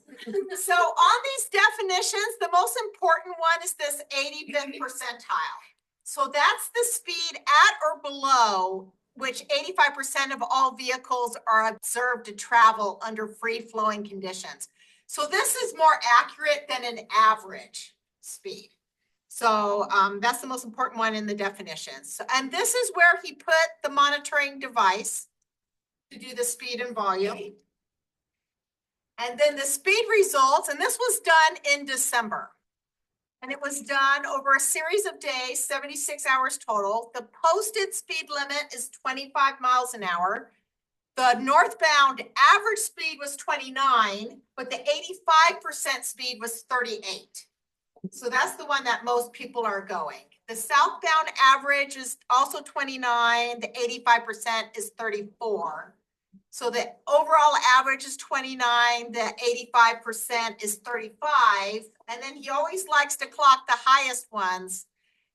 So on these definitions, the most important one is this 85th percentile. So that's the speed at or below which 85% of all vehicles are observed to travel under free-flowing conditions. So this is more accurate than an average speed. So that's the most important one in the definitions. And this is where he put the monitoring device to do the speed and volume. And then the speed results, and this was done in December. And it was done over a series of days, 76 hours total. The posted speed limit is 25 miles an hour. The northbound average speed was 29, but the 85% speed was 38. So that's the one that most people are going. The southbound average is also 29, the 85% is 34. So the overall average is 29, the 85% is 35. And then he always likes to clock the highest ones.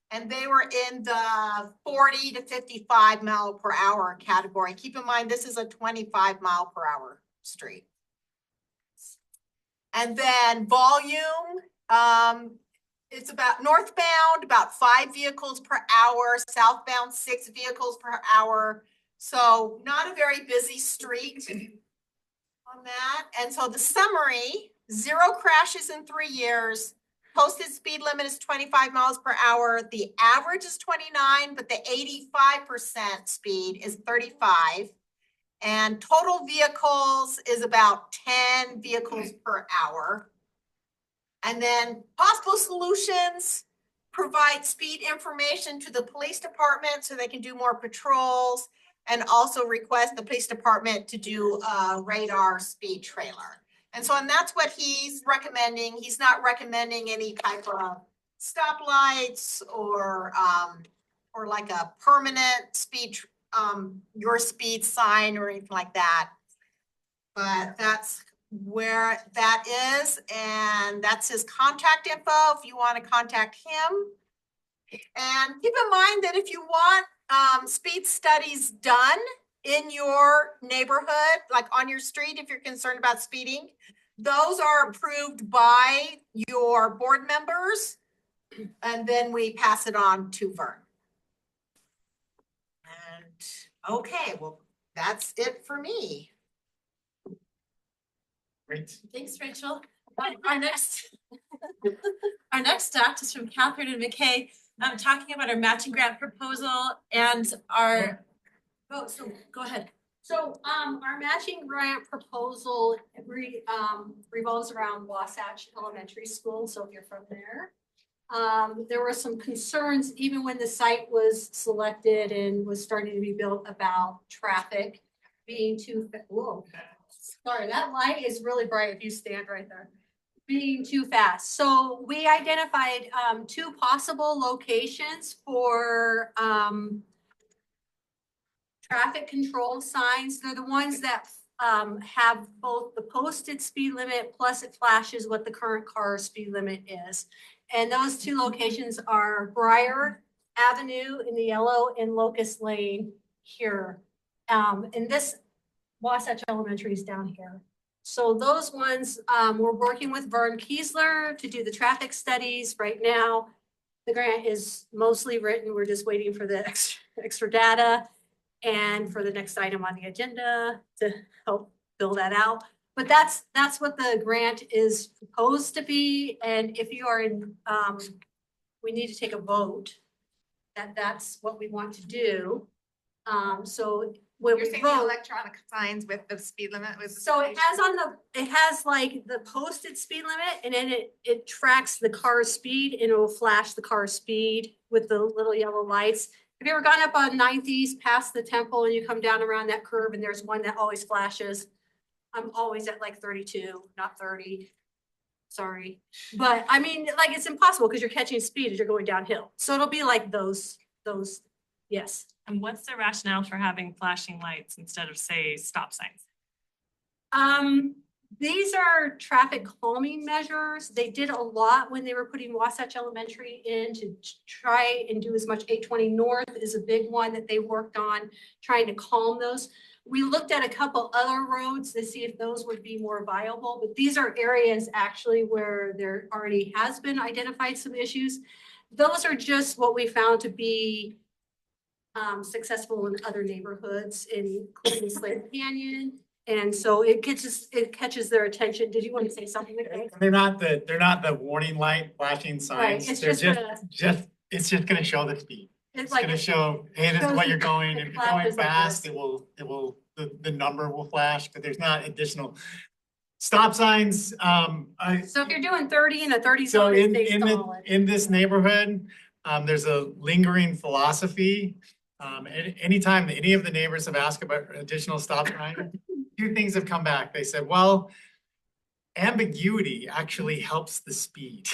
And they were in the 40 to 55 mile per hour category. Keep in mind, this is a 25 mile per hour street. And then volume, it's about northbound, about 5 vehicles per hour, southbound 6 vehicles per hour. So not a very busy street on that. And so the summary, 0 crashes in 3 years. Posted speed limit is 25 miles per hour. The average is 29, but the 85% speed is 35. And total vehicles is about 10 vehicles per hour. And then possible solutions provide speed information to the police department so they can do more patrols, and also request the police department to do a radar speed trailer. And so, and that's what he's recommending. He's not recommending any type of stoplights or like a permanent speed, your speed sign or anything like that. But that's where that is, and that's his contact info if you want to contact him. And keep in mind that if you want speed studies done in your neighborhood, like on your street, if you're concerned about speeding, those are approved by your board members, and then we pass it on to Vern. And okay, well, that's it for me. Great. Thanks, Rachel. Our next act is from Catherine and McKay, talking about our matching grant proposal and our, so go ahead. So our matching grant proposal revolves around Wasatch Elementary School. So if you're from there, there were some concerns even when the site was selected and was starting to be built about traffic. being whoa, sorry, that light is really bright if you stand right there. Being too fast. So we identified two possible locations for traffic control signs. They're the ones that have both the posted speed limit plus it flashes what the current car speed limit is. And those two locations are Briar Avenue in the yellow and Locust Lane here. And this Wasatch Elementary is down here. So those ones, we're working with Vern Kiesler to do the traffic studies right now. The grant is mostly written. We're just waiting for the extra data and for the next item on the agenda to help fill that out. But that's what the grant is proposed to be. And if you are in, we need to take a vote that that's what we want to do. So when You're we saying the vote, electronic signs with the speed limit was. so it has like the posted speed limit and then it tracks the car's speed and it will flash the car's speed with the little yellow lights. Have you ever gone up on 9th East past the temple and you come down around that curve and there's one that always flashes? I'm always at like 32, not 30. Sorry. But I mean, like it's impossible because you're catching speed as you're going downhill. So it'll be like those, yes. And what's the rationale for having flashing lights instead of, say, stop signs? These are traffic calming measures. They did a lot when they were putting Wasatch Elementary in to try and do as much. 820 North is a big one that they worked on trying to calm those. We looked at a couple other roads to see if those would be more viable, but these are areas actually where there already has been identified some issues. Those are just what we found to be successful in other neighborhoods, including Slate Canyon. And so it catches their attention. Did you want to say something? They're not the warning light flashing signs. It's They're just it's just gonna show the speed. It's It's gonna show, hey, this is what you're going. If you're going flashes like fast, this. the number will flash, but there's not additional stop signs. So if you're doing 30 in a 30 So zone, it stays solid. in this neighborhood, there's a lingering philosophy. Anytime that any of the neighbors have asked about additional stop signs, two things have come back. They said, well, ambiguity actually helps the speed.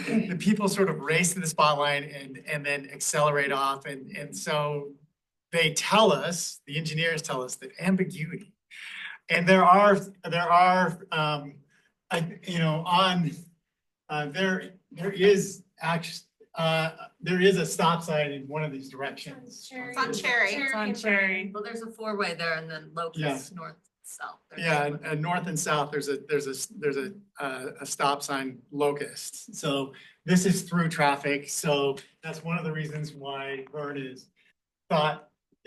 The people sort of race to the spotlight and then accelerate off. And so they tell us, the engineers tell us that ambiguity. And there is actually, there is a stop sign in one of these directions. It's on Cherry. It's on Cherry. Well, there's a four-way there and then Locust, north, south. Yeah, and north and south, there's a stop sign, Locust. So this is through traffic. So that's one of the reasons why Vern is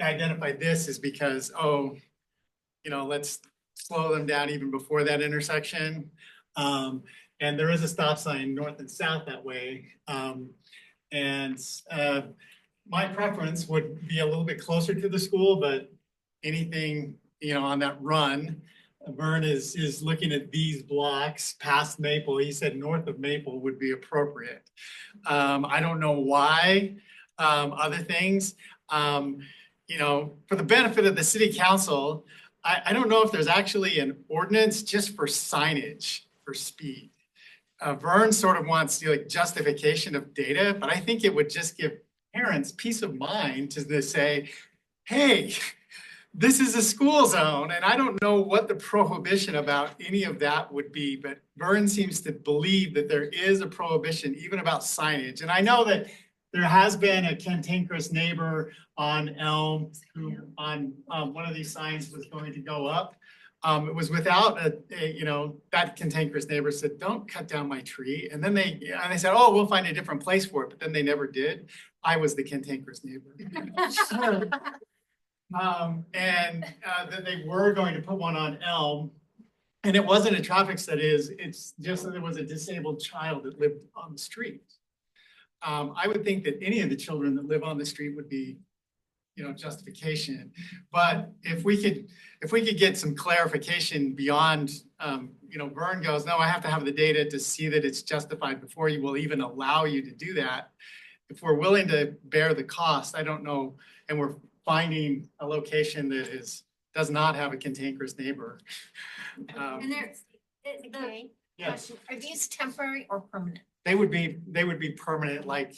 identified this is because, let's slow them down even before that intersection. And there is a stop sign north and south that way. My preference would be a little bit closer to the school, but anything, on that run, Vern is looking at these blocks past Maple. He said north of Maple would be appropriate. I don't know why, other things, for the benefit of the city council, I don't know if there's actually an ordinance just for signage for speed. Vern sort of wants justification of data, but I think it would just give parents peace of mind to say, hey, this is a school zone, and I don't know what the prohibition about any of that would be, but Vern seems to believe that there is a prohibition even about signage. And I know that there has been a cantankerous neighbor on Elm who on one of these signs was going to go up. It was without that cantankerous neighbor said, don't cut down my tree. And then they said, oh, we'll find a different place for it. But then they never did. I was the cantankerous neighbor. That they were going to put one on Elm. And it wasn't a traffic study, it's just that there was a disabled child that lived on the street. I would think that any of the children that live on the street would be, justification. But if we could get some clarification beyond, Vern goes, no, I have to have the data to see that it's justified before you will even allow you to do that. If we're willing to bear the cost, I don't know, and we're finding a location that is does not have a cantankerous neighbor. And Yes. are these temporary or permanent? They would be permanent, like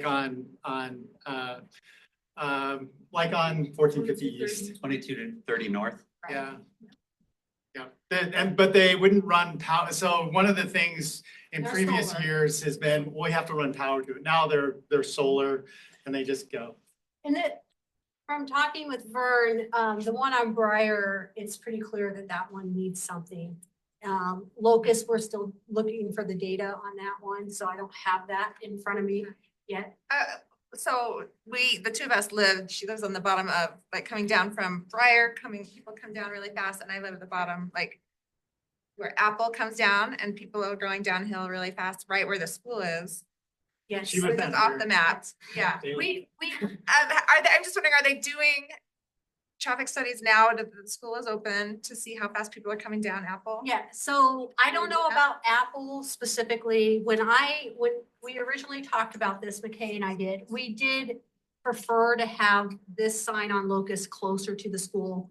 on 1450 East. 22 to 30 north. Yeah. Yeah, but they wouldn't run power. So one of the things in They're previous solar. years has been, we have to run power to it. Now they're solar and they just go. And it, from talking with Vern, the one on Briar, it's pretty clear that that one needs something. Locust, we're still looking for the data on that one, so I don't have that in front of me yet. So the two of us she lives on the bottom of, like, coming down from Briar, people come down really fast, and I live at the bottom, like, where Apple comes down and people are going downhill really fast, right where the school is. Yes. She was Which is off the map, yeah. I'm just wondering, are they doing traffic studies now that the school is open to see how fast people are coming down Apple? Yeah, so I don't know about Apple specifically. When we originally talked about this, McKay and I did, we did prefer to have this sign on Locust closer to the school.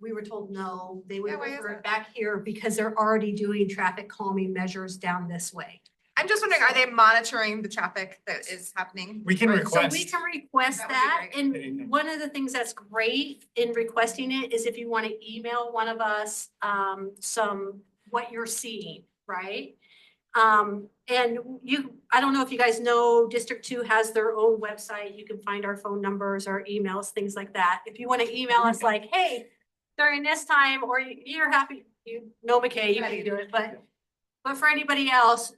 We were told no, they would Yeah, why is prefer it that? back here because they're already doing traffic calming measures down this way. I'm just wondering, are they monitoring the traffic that is happening? We can Or- request. So we can request That that, would be and one of the things that's great in requesting it is if you want to email one of us, what you're seeing, right? And I don't know if you guys know, District 2 has their own website. You can find our phone numbers, our emails, things like that. If you want to email us like, hey, during this time, or you're happy, you know, McKay, you can do it, but for anybody else,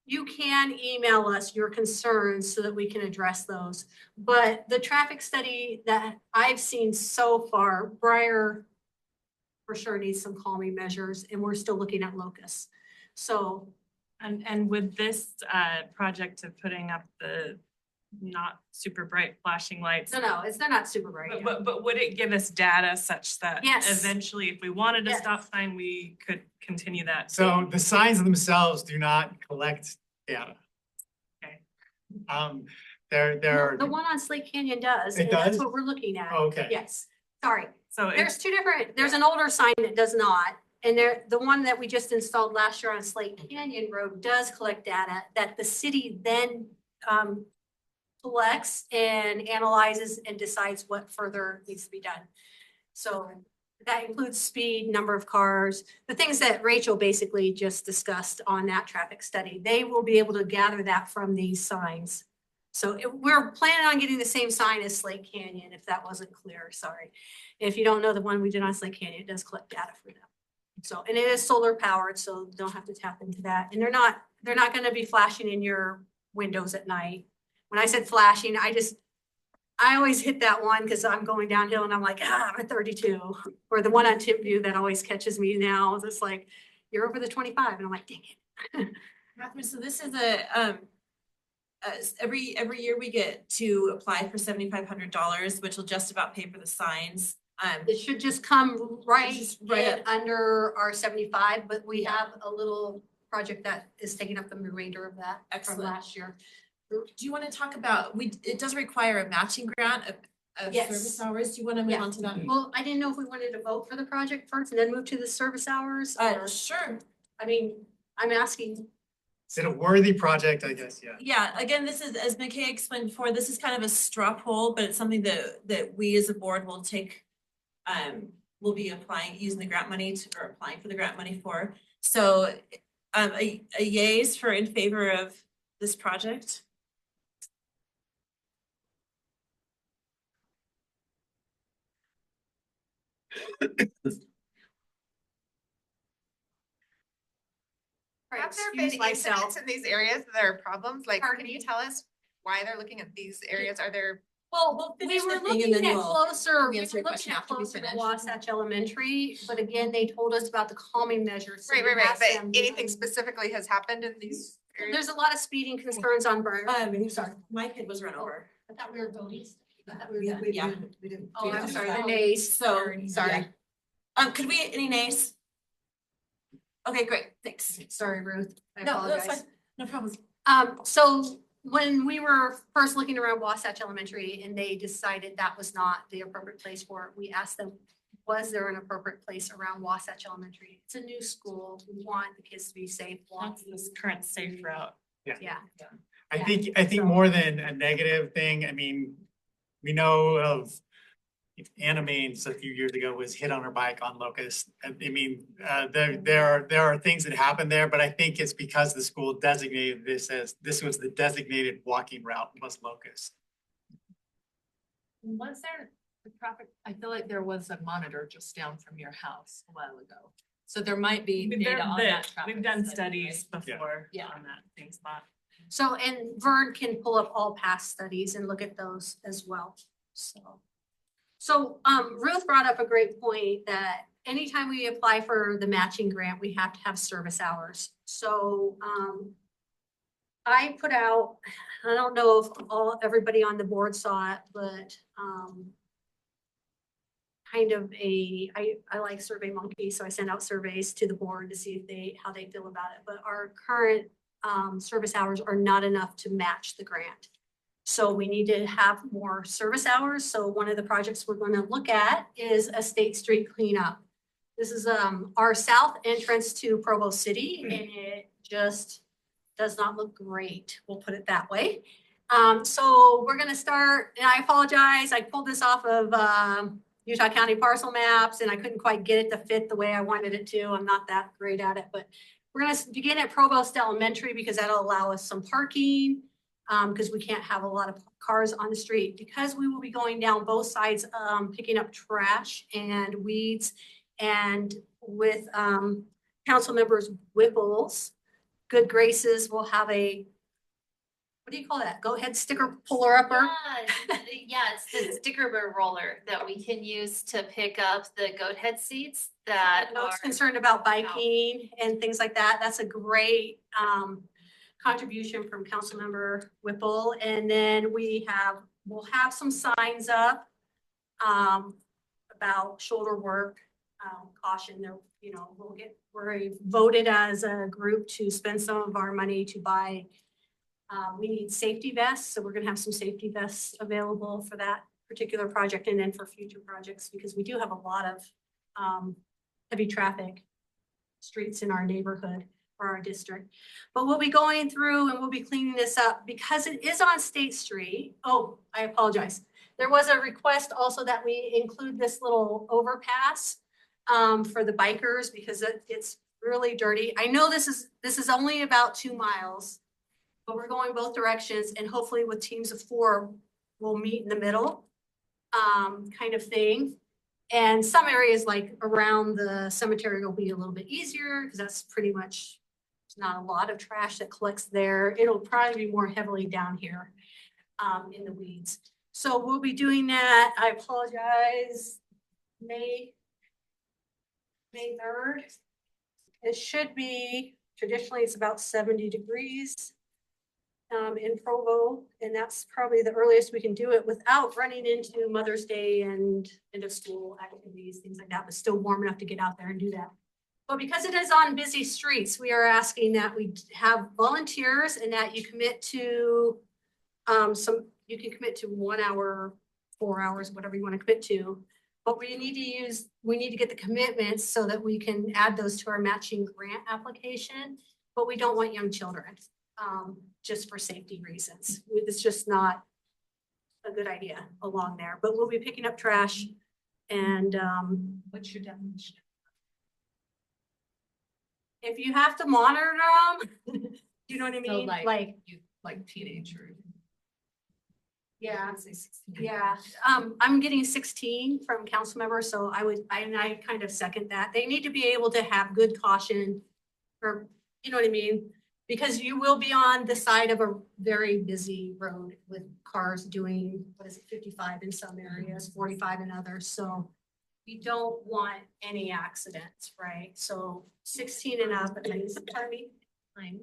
you can email us your concerns so that we can address those. But the traffic study that I've seen so far, Briar for sure needs some calming measures, and we're still looking at Locust. So, And with this project of putting up the not super bright flashing lights. no, they're not super bright. yeah. But would it give us data such that Yes. eventually, if we wanted a Yes. stop sign, we could continue that? So the signs themselves do not collect data. Okay. They're. The one on Slate Canyon does, It and that's does? what we're looking at. Oh, okay. Yes, sorry. So There's two different, there's an older sign that does not, and the one that we just installed last year on Slate Canyon Road does collect data that the city then collects and analyzes and decides what further needs to be done. So that includes speed, number of cars, the things that Rachel basically just discussed on that traffic study. They will be able to gather that from these signs. So we're planning on getting the same sign as Slate Canyon, if that wasn't clear, sorry. If you don't know the one we did on Slate Canyon, it does collect data for them. So, and it is solar powered, so you don't have to tap into that. And they're not gonna be flashing in your windows at night. When I said flashing, I always hit that one because I'm going downhill and I'm like, I'm at 32. Or the one on Tip View that always catches me now, it's like, you're over the 25, and I'm like, dang it. Catherine, so this is every year we get to apply for $7,500, which will just about pay for the signs. It should just come right right in under our 75, but we have a little project that is taking up the remainder of that from Excellent. last year. Do you want to talk about, it does require a matching grant of Yes. service hours? Do you want to move Yeah. on to that? Well, I didn't know if we wanted to vote for the project first and then move to the service hours. or- Sure. I mean, I'm asking. Is it a worthy project? I guess, yeah. Yeah, again, this is, as McKay explained before, this is kind of a straw poll, but it's something that we as a board will take, we'll be using the grant money or applying for the grant money for. So, a yays for in favor of this project? Have there Excuse been myself. incidents in these areas that are problems? Like, can you tell us why they're looking at these areas? Are there? Well, we finish were the thing and looking then at we'll closer, we were answer your looking question at after we closer to finish. Wasatch Elementary, but again, they told us about the calming measures. so Right, we right, right. asked But them, anything specifically has happened in these areas? There's a lot of speeding concerns on Briar. Sorry, my kid was run over. I thought we were going east. I thought we were Yeah, done. we didn't. Oh, I'm sorry, the Um, nays. So, Sorry. could we, any nays? Okay, great, thanks. Sorry, Ruth. I No, that's apologize. fine, no problem. So when we were first looking around Wasatch Elementary and they decided that was not the appropriate place for it, we asked them, was there an appropriate place around Wasatch Elementary? It's a new school. We want the kids to be safe. That's this current safe route. Yeah. I think more than a negative thing, I mean, we know of Animains a few years ago was hit on her bike on Locust. I mean, there are things that happen there, but I think it's because the school designated this was the designated walking route was Locust. Was there the traffic? I feel like there was a monitor just down from your house a while ago. So there might be data on that traffic. We've done study, studies right? before Yeah. on that same spot. So, and Vern can pull up all past studies and look at those as well, So Ruth brought up a great point that anytime we apply for the matching grant, we have to have service hours. So I put out, I don't know if everybody on the board saw it, but kind of I like SurveyMonkey, so I sent out surveys to the board to see if how they feel about it. But our current service hours are not enough to match the grant. So we need to have more service hours. So one of the projects we're going to look at is a State Street cleanup. This is our south entrance to Provo City, and it just does not look great. We'll put it that way. So we're going to start, and I apologize. I pulled this off of Utah County parcel maps, and I couldn't quite get it to fit the way I wanted it to. I'm not that great at it, but we're going to begin at Provost Elementary because that'll allow us some parking. Because we can't have a lot of cars on the street, because we will be going down both sides, picking up trash and weeds. And with council members Whipple's good graces, we'll have a, what do you call that? Go ahead, sticker puller upper. Yeah, it's the sticker roller that we can use to pick up the goat head seats that Those are concerned about biking and things like that. That's a great contribution from Councilmember Whipple. And then we'll have some signs up about shoulder work, caution there, we're voted as a group to spend some of our money to buy. We need safety vests, so we're gonna have some safety vests available for that particular project and then for future projects, because we do have a lot of heavy traffic streets in our neighborhood or our district. But we'll be going through and we'll be cleaning this up because it is on State Street. Oh, I apologize. There was a request also that we include this little overpass for the bikers because it's really dirty. I know this is only about 2 miles, but we're going both directions, and hopefully with teams of 4, we'll meet in the middle, kind of thing. And some areas like around the cemetery will be a little bit easier because that's pretty much, there's not a lot of trash that collects there. It'll probably be more heavily down here in the weeds. So we'll be doing that. I apologize. May 3rd. It should be, traditionally it's about 70 degrees in Provo, and that's probably the earliest we can do it without running into Mother's Day and end of school activities, things like that, but still warm enough to get out there and do that. But because it is on busy streets, we are asking that we have volunteers and that you commit to you can commit to 1 hour, 4 hours, whatever you want to commit to. But we need to get the commitments so that we can add those to our matching grant application. But we don't want young children, just for safety reasons. It's just not a good idea along there. But we'll be picking up trash and What's your definition? if you have to monitor them, you know what I mean? So like teenagers. Yeah, yeah. I'm getting 16 from council members, so I kind of second that. They need to be able to have good caution, or, you know what I mean? Because you will be on the side of a very busy road with cars doing, 55 in some areas, 45 in others. So we don't want any accidents, right? So 16 and up, at least. Time.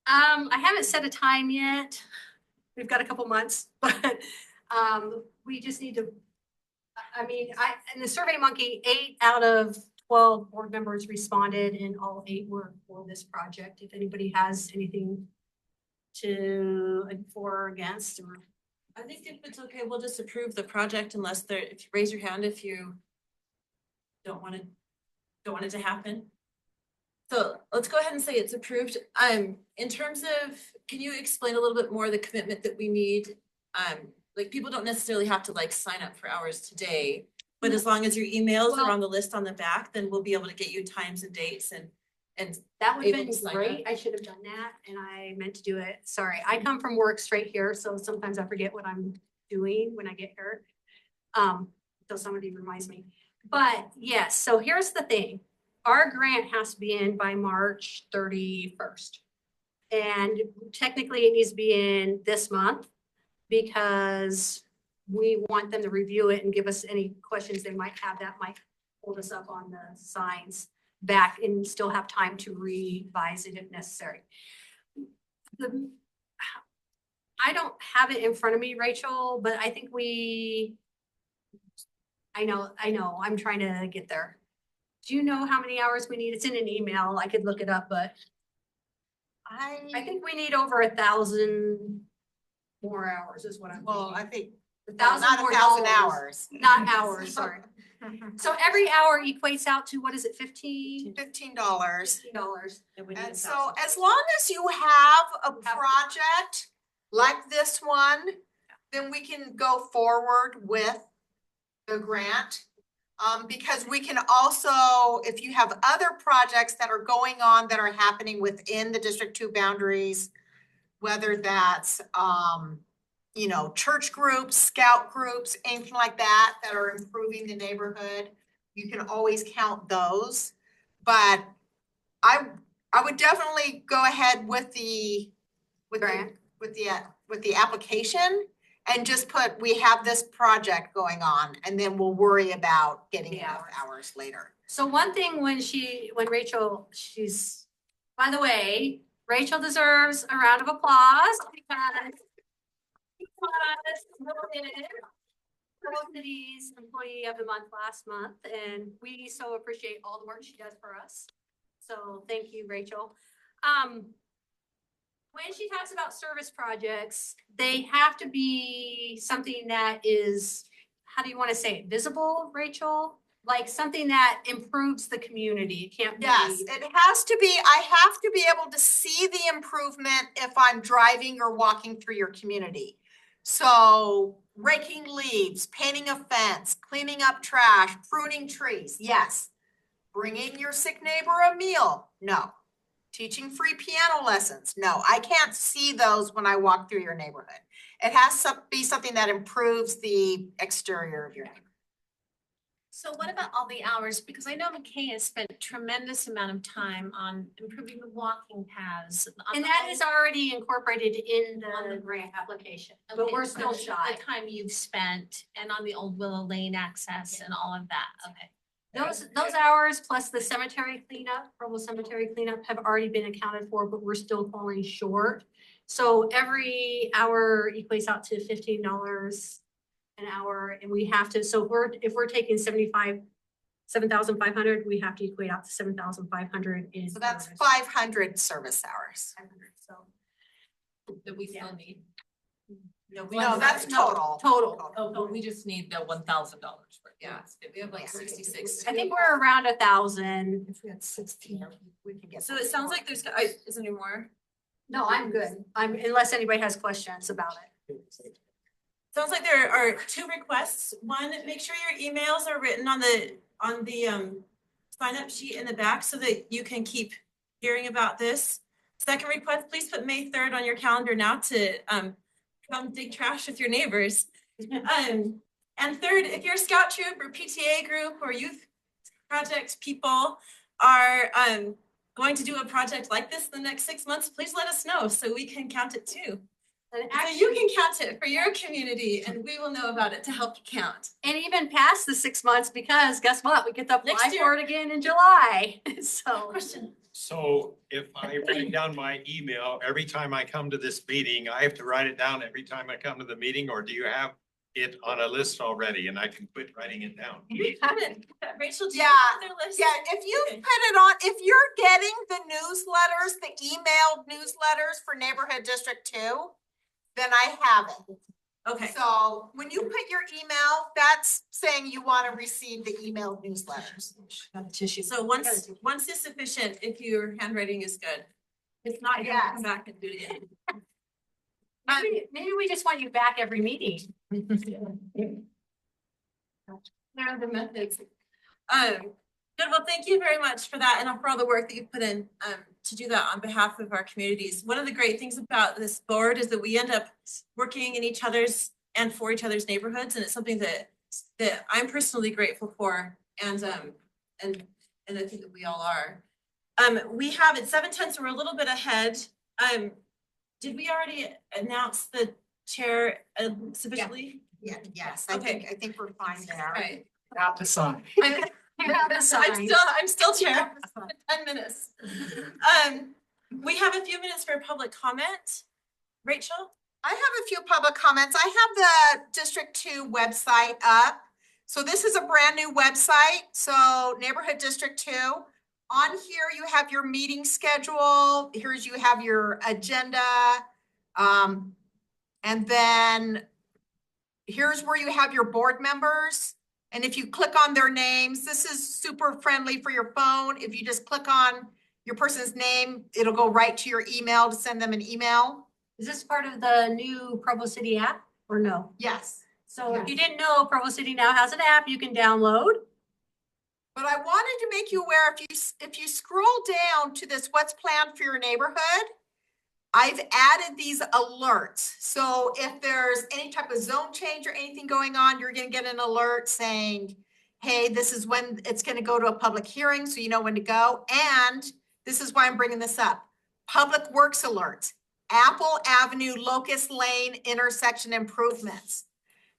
I haven't set a time yet. We've got a couple months, but we just need to, in the SurveyMonkey, 8 out of 12 board members responded and all 8 were for this project. If anybody has anything for or against, or. I think if it's okay, we'll just approve the project unless if you raise your hand if you don't want it to happen. So let's go ahead and say it's approved. In terms of, can you explain a little bit more the commitment that we need? Like people don't necessarily have to like sign up for hours today, but as long as your emails are on the list on the back, then we'll be able to get you times and dates and That would have able been to sign great. up. I should have done that and I meant to do it. Sorry. I come from work straight here, so sometimes I forget what I'm doing when I get here. So somebody reminds me. But yes, so here's the thing. Our grant has to be in by March 31st. And technically it needs to be in this month because we want them to review it and give us any questions they might have that might hold us up on the signs back and still have time to revise it if necessary. I don't have it in front of me, Rachel, but I think I know, I'm trying to get there. Do you know how many hours we need? It's in an email. I could look it up, but I think we need over 1,000 more hours is what I'm thinking. Well, I think 1,000 not more 1,000 dollars. hours. Not hours, sorry. So every hour equates out to, what is it, $15? $15. $15. And so as long as you have a project like this one, then we can go forward with the grant. Because we can also, if you have other projects that are going on that are happening within the District 2 boundaries, whether that's, you know, church groups, scout groups, anything like that, that are improving the neighborhood, you can always count those. But I would definitely go ahead with the application and just put, we have this project going on, and then we'll worry about getting enough hours later. So one thing when Rachel, by the way, Rachel deserves a round of applause because Provo City's Employee of the Month last month, and we so appreciate all the work she does for us. So thank you, Rachel. When she talks about service projects, they have to be something that is, how do you want to say it, visible, Rachel? Like something that improves the community. It can't be. Yes, it has to be, I have to be able to see the improvement if I'm driving or walking through your community. So raking leaves, painting a fence, cleaning up trash, pruning trees, yes. Bringing your sick neighbor a meal, no. Teaching free piano lessons, no. I can't see those when I walk through your neighborhood. It has to be something that improves the exterior of your neighborhood. So what about all the hours? Because I know McKay has spent tremendous amount of time on improving the walking paths. And that is already incorporated in the grant application, but we're still shy. The time you've spent and on the old Willow Lane access and all of that, okay. Those hours plus the cemetery cleanup, Provo cemetery cleanup have already been accounted for, but we're still falling short. So every hour equates out to $15 an hour, and we have to, so if we're taking 7,500, we have to equate out to 7,500 in. So that's 500 service hours. 500, so. That we still need. No, that's total. Oh, but we just need the $1,000. Yeah, we have like 66. I think we're around 1,000. If we had 16, we can get. So it sounds like there's, is there any more? No, I'm good. Unless anybody has questions about it. Sounds like there are two requests. One, make sure your emails are written on the sign up sheet in the back so that you can keep hearing about this. Second request, please put May 3rd on your calendar now to come dig trash with your neighbors. And third, if your scout troop or PTA group or youth project people are going to do a project like this in the next 6 months, please let us know so we can count it too. And actually, so you can count it for your community and we will know about it to help you count. And even past the 6 months, because guess what? We get to apply Next year. for it again in July. So. Question. So if I write down my email, every time I come to this meeting, I have to write it down every time I come to the meeting, or do you have it on a list already and I can quit writing it down? Rachel, do you Yeah, have their list? yeah, if you put it on, if you're getting the newsletters, the emailed newsletters for Neighborhood District 2, then I have it. Okay. So when you put your email, that's saying you want to receive the email newsletters. So once is sufficient if your handwriting is good. If not, you're gonna come back and do it again. Maybe we just want you back every meeting. There are the methods. Good, well, thank you very much for that and for all the work that you put in to do that on behalf of our communities. One of the great things about this board is that we end up working in each other's and for each other's neighborhoods, and it's something that I'm personally grateful for, and I think that we all are. We have at 7:10, so we're a little bit ahead. Did we already announce the chair sufficiently? Yeah, yes, Okay. I think we're fine there. Right. Out to sign. I'm still chair. 10 minutes. We have a few minutes for public comment. Rachel? I have a few public comments. I have the District 2 website up. So this is a brand new website. So Neighborhood District 2. On here, you have your meeting schedule. Here's you have your agenda. And then here's where you have your board members. And if you click on their names, this is super friendly for your phone. If you just click on your person's name, it'll go right to your email to send them an email. Is this part of the new Provo City app or no? Yes. So if you didn't know, Provo City now has an app you can download. But I wanted to make you aware, if you scroll down to this, what's planned for your neighborhood, I've added these alerts. So if there's any type of zone change or anything going on, you're gonna get an alert saying, hey, this is when it's gonna go to a public hearing, so you know when to go. And this is why I'm bringing this up. Public Works alerts, Apple Avenue, Locust Lane intersection improvements.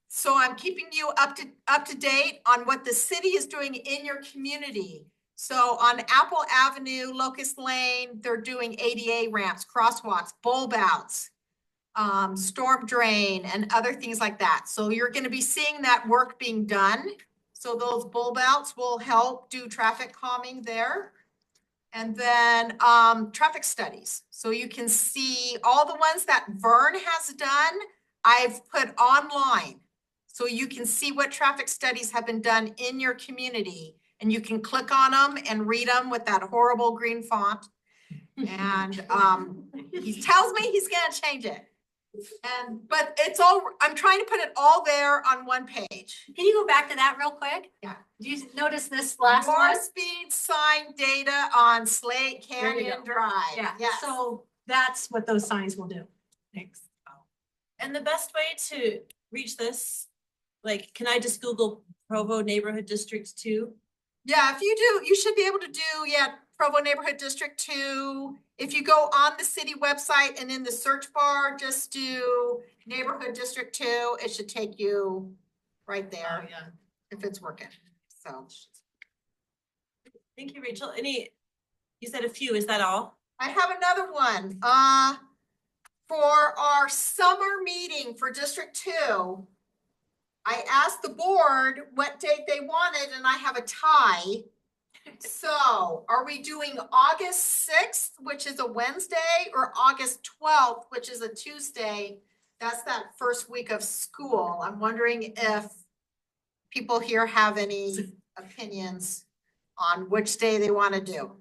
So I'm keeping you up to date on what the city is doing in your community. So on Apple Avenue, Locust Lane, they're doing ADA ramps, crosswalks, bulb outs, storm drain, and other things like that. So you're going to be seeing that work being done. So those bulb outs will help do traffic calming there. And then traffic studies. So you can see all the ones that Vern has done, I've put online. So you can see what traffic studies have been done in your community, and you can click on them and read them with that horrible green font. And he tells me he's gonna change it. But it's all, I'm trying to put it all there on one page. Can you go back to that real quick? Yeah. Do you notice this last More one? speed sign data on Slate There you Canyon go. Drive. Yeah, Yes. so that's what those signs will do. Thanks. And the best way to reach this, like, can I just Google Provo Neighborhood District 2? Yeah, if you do, you should be able to do, Provo Neighborhood District 2. If you go on the city website and in the search bar, just do Neighborhood District 2, it should take you right there. Yeah. If it's working, so. Thank you, Rachel. You said a few, is that all? I have another one. For our summer meeting for District 2, I asked the board what date they wanted, and I have a tie. So are we doing August 6th, which is a Wednesday, or August 12th, which is a Tuesday? That's that first week of school. I'm wondering if people here have any opinions on which day they want to do.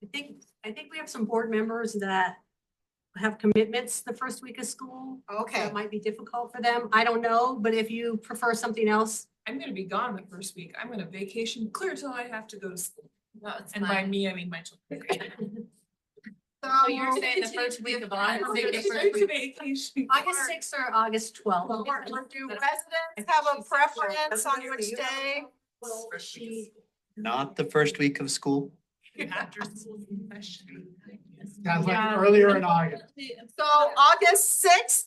I think we have some board members that have commitments the first week of school. Okay. That might be difficult for them. I don't know, but if you prefer something else. I'm gonna be gone the first week. I'm gonna vacation clear till I have to go to school. That's And by me, I mean my children. So you're saying the first week of August? Vacation. August 6th or August 12th. Do residents have a preference on which day? Not the first week of school. After school session. Sounds like earlier in August. So August 6th?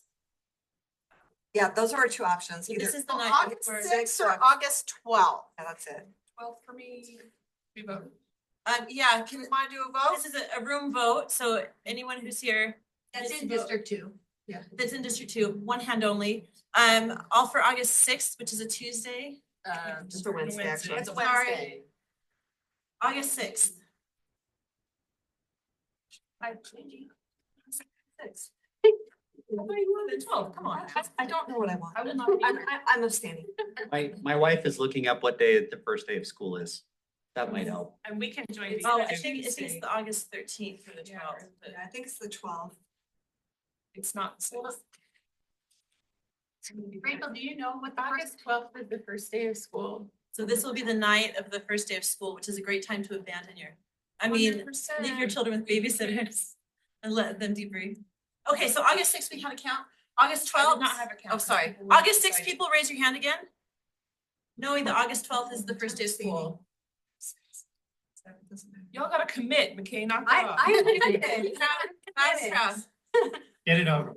Yeah, those are our two options. Either This is the night August before. 6th or August 12th? Yeah, that's it. 12 for me. We vote. Yeah, Want to do a vote? this is a room vote, so anyone who's here. That's gets in to vote. District 2. Yeah. That's in District 2, one hand only. All for August 6th, which is a Tuesday. Just a Wednesday, actually. It's a Wednesday. August 6th. more than 12, come on. I don't know what I want. I will not be. I'm abstaining. My wife is looking up what day the first day of school is. That might help. And we can join. Oh, I think it's the August 13th for the 12th, but Yeah, I think it's the 12th. It's not. Rachel, do you know what the August 12th is the first day of school. so this will be the night of the first day of school, which is a great time to abandon leave your 100%. children with babysitters and let them debrief. Okay, so August 6th, we had a count. August 12th. not have a count. Oh, sorry. August 6th, people raise your hand again. Knowing that August 12th is the first day of school. Y'all gotta commit, McKay, knock it I off. Nice job. Get it over.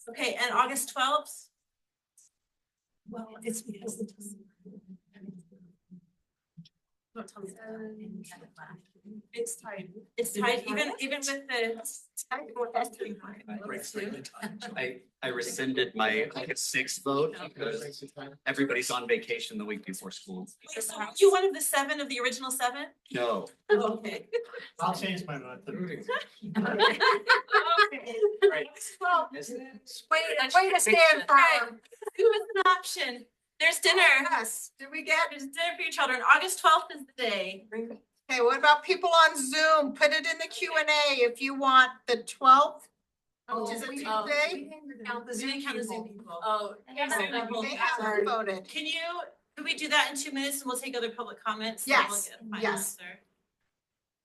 Okay, and August 12th? Well, it's because the. Don't tell me. It's tight. It's tight, even with the. I rescinded my August 6th vote because everybody's on vacation the week before school. Wait, so were you one of the 7 of the original 7? No. Okay. I'll change my vote. Well, Way to stand firm. who is an option? There's dinner. Yes, did we get? There's dinner for your children. August 12th is the day. Okay, what about people on Zoom? Put it in the Q&A if you want the 12th, which is a Tuesday. We didn't count the Zoom people. Oh. They haven't voted. Can we do that in 2 minutes and we'll take other public comments? and we'll Yes, get a final yes. answer?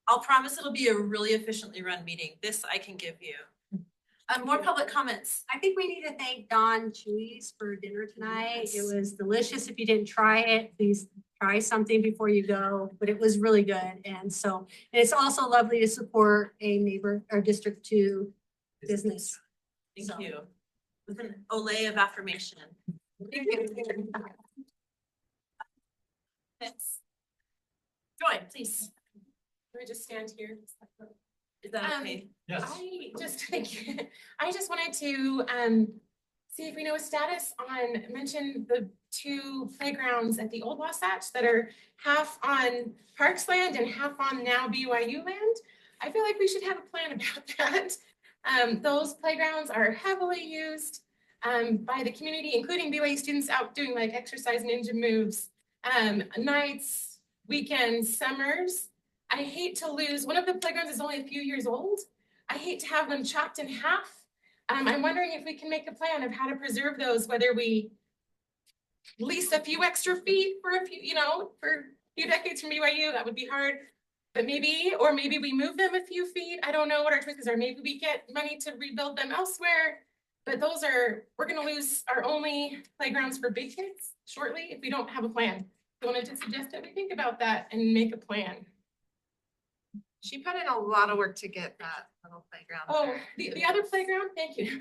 I'll promise it'll be a really efficiently run meeting. This I can give you. More public comments. I think we need to thank Don Chewy's for dinner tonight. It was delicious. If you didn't try it, please try something before you go, but it was really good. And it's also lovely to support a neighbor or District 2 business. Thank you. With an olay of affirmation. Yes. Joy, please. Can we just stand here? Is that okay? Yes. I just wanted to see if we know a status on, mention the 2 playgrounds at the old Wasatch that are half on Parks land and half on now BYU land. I feel like we should have a plan about that. Those playgrounds are heavily used by the community, including BYU students out doing like exercise ninja moves, nights, weekends, summers. I hate to lose, one of the playgrounds is only a few years old. I hate to have them chopped in half. I'm wondering if we can make a plan of how to preserve those, whether we lease a few extra feet for a few, for a few decades from BYU, that would be hard. But maybe we move them a few feet. I don't know what our choices are. Maybe we get money to rebuild them elsewhere. But we're gonna lose our only playgrounds for big kids shortly if we don't have a plan. So I wanted to suggest that we think about that and make a plan. She put in a lot of work to get that little playground. Oh, the other playground, thank you.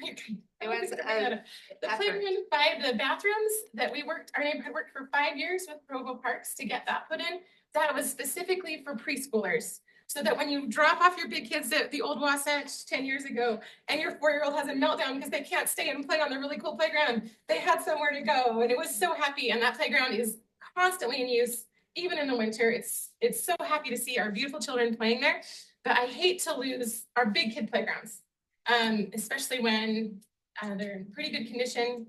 It was The effort. playground by the bathrooms that our neighborhood worked for 5 years with Provo Parks to get that put in. That was specifically for preschoolers. So that when you drop off your big kids at the old Wasatch 10 years ago and your 4-year-old has a meltdown because they can't stay and play on the really cool playground, they had somewhere to go and it was so happy. And that playground is constantly in use. Even in the winter, it's so happy to see our beautiful children playing there, but I hate to lose our big kid playgrounds, especially when they're in pretty good condition.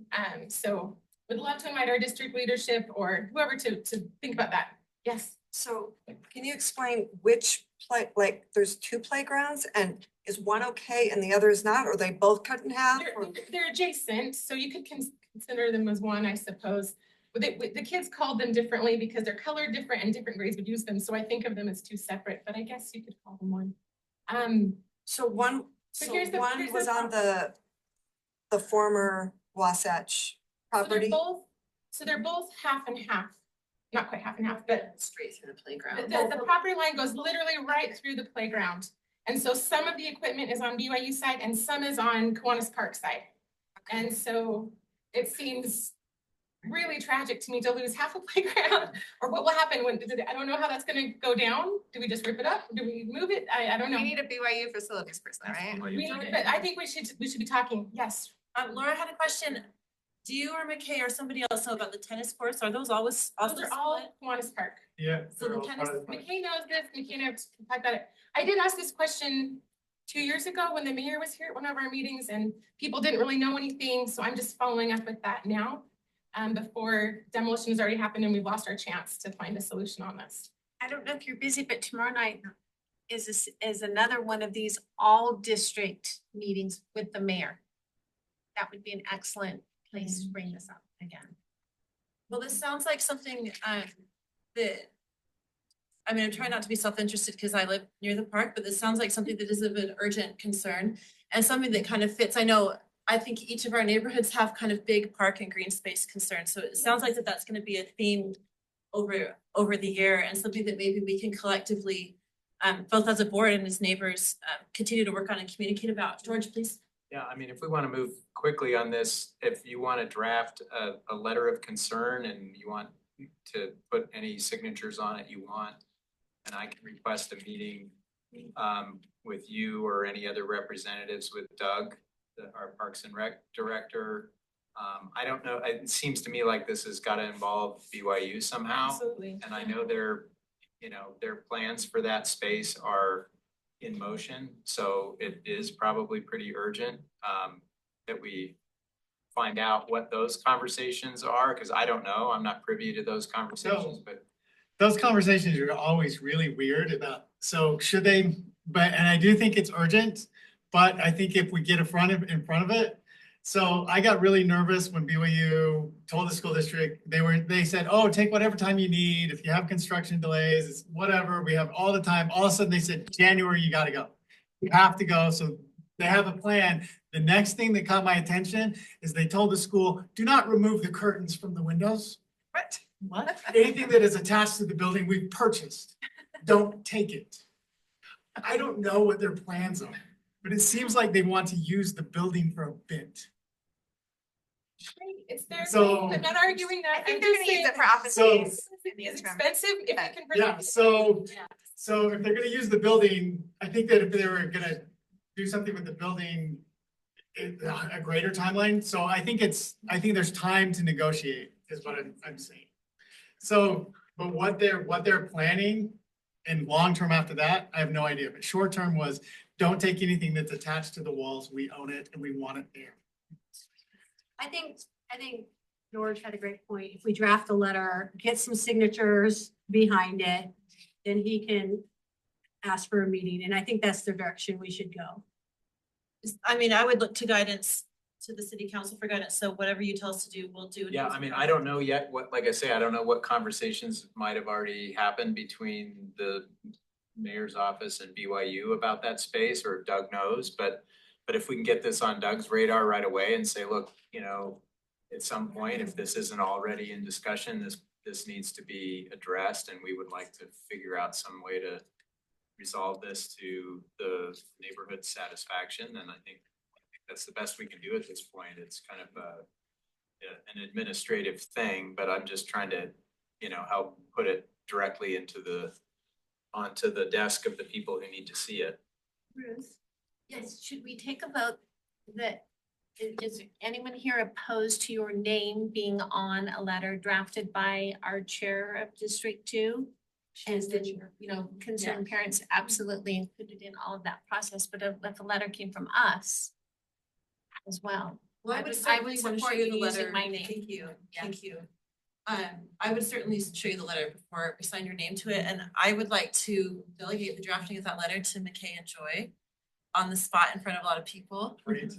So would love to invite our district leadership or whoever to think about that. Yes. So can you explain which there's 2 playgrounds and is one okay and the other is not, or they both cut in half? They're adjacent, so you could consider them as one, I suppose. The kids called them differently because they're colored different and different grades would use them. So I think of them as 2 separate, but I guess you could call them one. So one was on the former Wasatch property. So they're both half and half, not quite half and half, but straight through the playground. The property line goes literally right through the playground. And so some of the equipment is on BYU side and some is on Kiwanis Park side. And so it seems really tragic to me to lose half a playground, or what will happen when, I don't know how that's gonna go down. Do we just rip it up? Do we move it? I don't know. We need a BYU facilities person, right? But I think we should be talking, yes. Laura had a question. Do you or McKay or somebody else know about the tennis courts? Are those always? Those are all Kiwanis Park. Yeah. So the tennis, McKay knows this, McKay and I have talked about it. I did ask this question 2 years ago when the mayor was here at one of our meetings and people didn't really know anything. So I'm just following up with that now. Before demolition has already happened and we've lost our chance to find a solution on this. I don't know if you're busy, but tomorrow night is another one of these all district meetings with the mayor. That would be an excellent place to bring this up again. Well, this sounds like something that, I mean, I'm trying not to be self-interested because I live near the park, but this sounds like something that is of an urgent concern and something that kind of fits. I think each of our neighborhoods have kind of big park and green space concerns. So it sounds like that's going to be a theme over the year and something that maybe we can collectively, both as a board and as neighbors, continue to work on and communicate about. George, please. Yeah, I mean, if we want to move quickly on this, if you want to draft a letter of concern and you want to put any signatures on it you want, and I can request a meeting with you or any other representatives with Doug, our Parks and Rec director. I don't know, it seems to me like this has got to involve BYU somehow. Absolutely. And I know their plans for that space are in motion, so it is probably pretty urgent that we find out what those conversations are, because I don't know, I'm not privy to those conversations, but Those conversations are always really weird about, so should they, and I do think it's urgent, but I think if we get in front of it. So I got really nervous when BYU told the school district, they said, oh, take whatever time you need. If you have construction delays, it's whatever, we have all the time. All of a sudden they said, January, you gotta go. You have to go. So they have a plan. The next thing that caught my attention is they told the school, do not remove the curtains from the windows. What? Anything that is attached to the building we've purchased, don't take it. I don't know what their plans are, but it seems like they want to use the building for a bit. It's their So- thing. I'm not arguing that. I think I'm they're just gonna use saying it for office So- space in the It's interim. expensive if you can. bring Yeah, it. so if they're gonna use the building, I think that if they were gonna do something with the building, a greater timeline, so I think there's time to negotiate, is what I'm saying. So, but what they're planning and long-term after that, I have no idea, but short-term was, don't take anything that's attached to the walls, we own it and we want it there. I think George had a great point. If we draft a letter, get some signatures behind it, then he can ask for a meeting. And I think that's the direction we should go. I mean, I would look to guidance, to the city council for guidance. So whatever you tell us to do, we'll do. yeah, I mean, I don't know yet like I say, I don't know what conversations might have already happened between the mayor's office and BYU about that space, or Doug knows, but if we can get this on Doug's radar right away and say, look, at some point, if this isn't already in discussion, this needs to be addressed, and we would like to figure out some way to resolve this to the neighborhood's satisfaction, then I think that's the best we can do at this point. It's kind of an administrative thing, but I'm just trying to, help put it directly onto the desk of the people who need to see it. Ruth? Yes, should we take a vote that, is anyone here opposed to your name being on a letter drafted by our chair of District 2? And then, concerned parents absolutely included in all of that process, but if a letter came from us as well. Well, I would certainly want to show you the letter. Thank you, thank you. I would certainly show you the letter before we sign your name to it, and I would like to delegate the drafting of that letter to McKay and Joy on the spot in front of a lot of people. Great.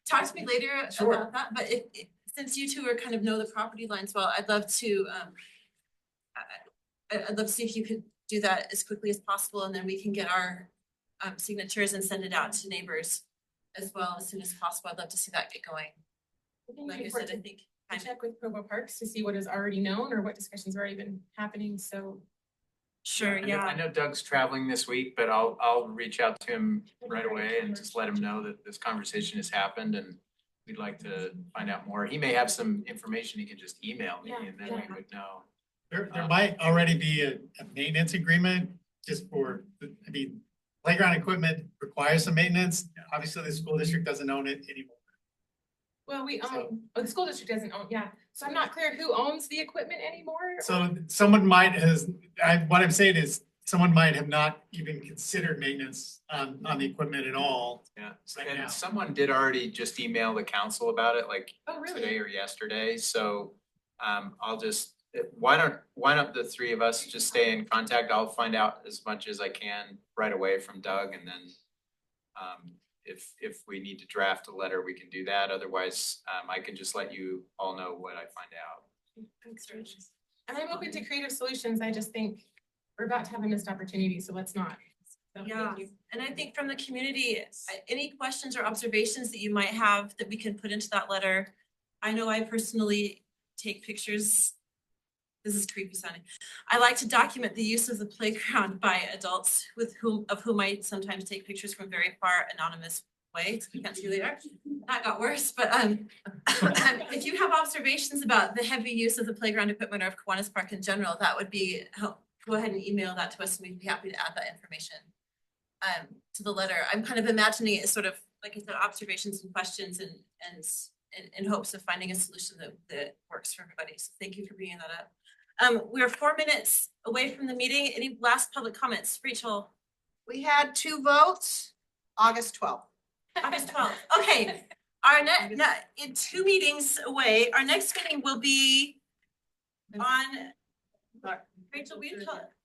Talk to me later about that, but since you two are kind of know the property lines well, I'd love to see if you could do that as quickly as possible, and then we can get our signatures and send it out to neighbors as well as soon as possible. I'd love to see that get going. Like I said, I think I check with Provo Parks to see what is already known or what discussions have already been happening, so. Sure, I know Doug's traveling this week, but I'll reach out to him right away and just let him know that this conversation has happened and we'd like to find out more. He may have some information he can just email me and then we would know. There might already be a maintenance agreement just for, playground equipment requires some maintenance. Obviously, the school district doesn't own it anymore. Well, we own, the school district doesn't own, so I'm not clear who owns the equipment anymore. So someone what I'm saying is, someone might have not even considered maintenance on the equipment at all. Yeah, Right now. and someone did already just email the council about it, like Oh, really? today or yesterday, so I'll just, why don't the three of us just stay in contact? I'll find out as much as I can right away from Doug, and then if we need to draft a letter, we can do that. Otherwise, I can just let you all know what I find out. Thanks, Rich. And I'm open to creative solutions. I just think we're about to have a missed opportunity, so let's not. So, Yeah, thank you. and I think from the community, any questions or observations that you might have that we can put into that letter. I know I personally take pictures. This is creepy sounding. I like to document the use of the playground by adults of whom I sometimes take pictures from very far anonymous ways. You can't see there. That got worse, but if you have observations about the heavy use of the playground equipment or of Kiwanis Park in general, that would be help. Go ahead and email that to us, and we'd be happy to add that information to the letter. I'm kind of imagining it as sort of, like I said, observations and questions and in hopes of finding a solution that works for everybody. So thank you for bringing that up. We're 4 minutes away from the meeting. Any last public comments? Rachel? We had 2 votes, August 12th. August 12th. Okay. Our in 2 meetings away, our next meeting will be on Rachel,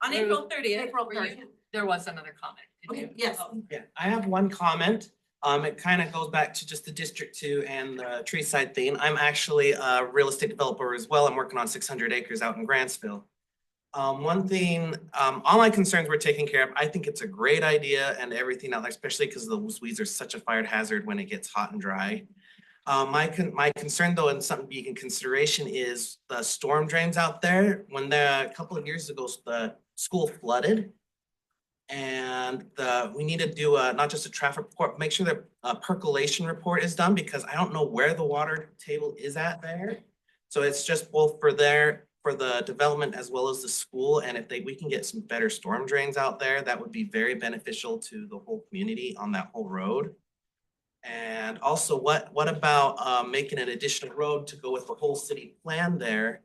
on April 30th. April 30th. There was another comment. Okay, yes. Yeah, I have one comment. It kind of goes back to just the District 2 and the tree side thing. I'm actually a real estate developer as well. I'm working on 600 acres out in Grantsville. One thing, all my concerns were taken care of. I think it's a great idea and everything out there, especially because those weeds are such a fire hazard when it gets hot and dry. My concern though, and something to be in consideration, is the storm drains out there. When a couple of years ago, the school flooded. And we need to do not just a traffic report, make sure that a percolation report is done, because I don't know where the water table is at there. So it's just both for the development as well as the school. And if we can get some better storm drains out there, that would be very beneficial to the whole community on that whole road. And also, what about making an additional road to go with the whole city plan there,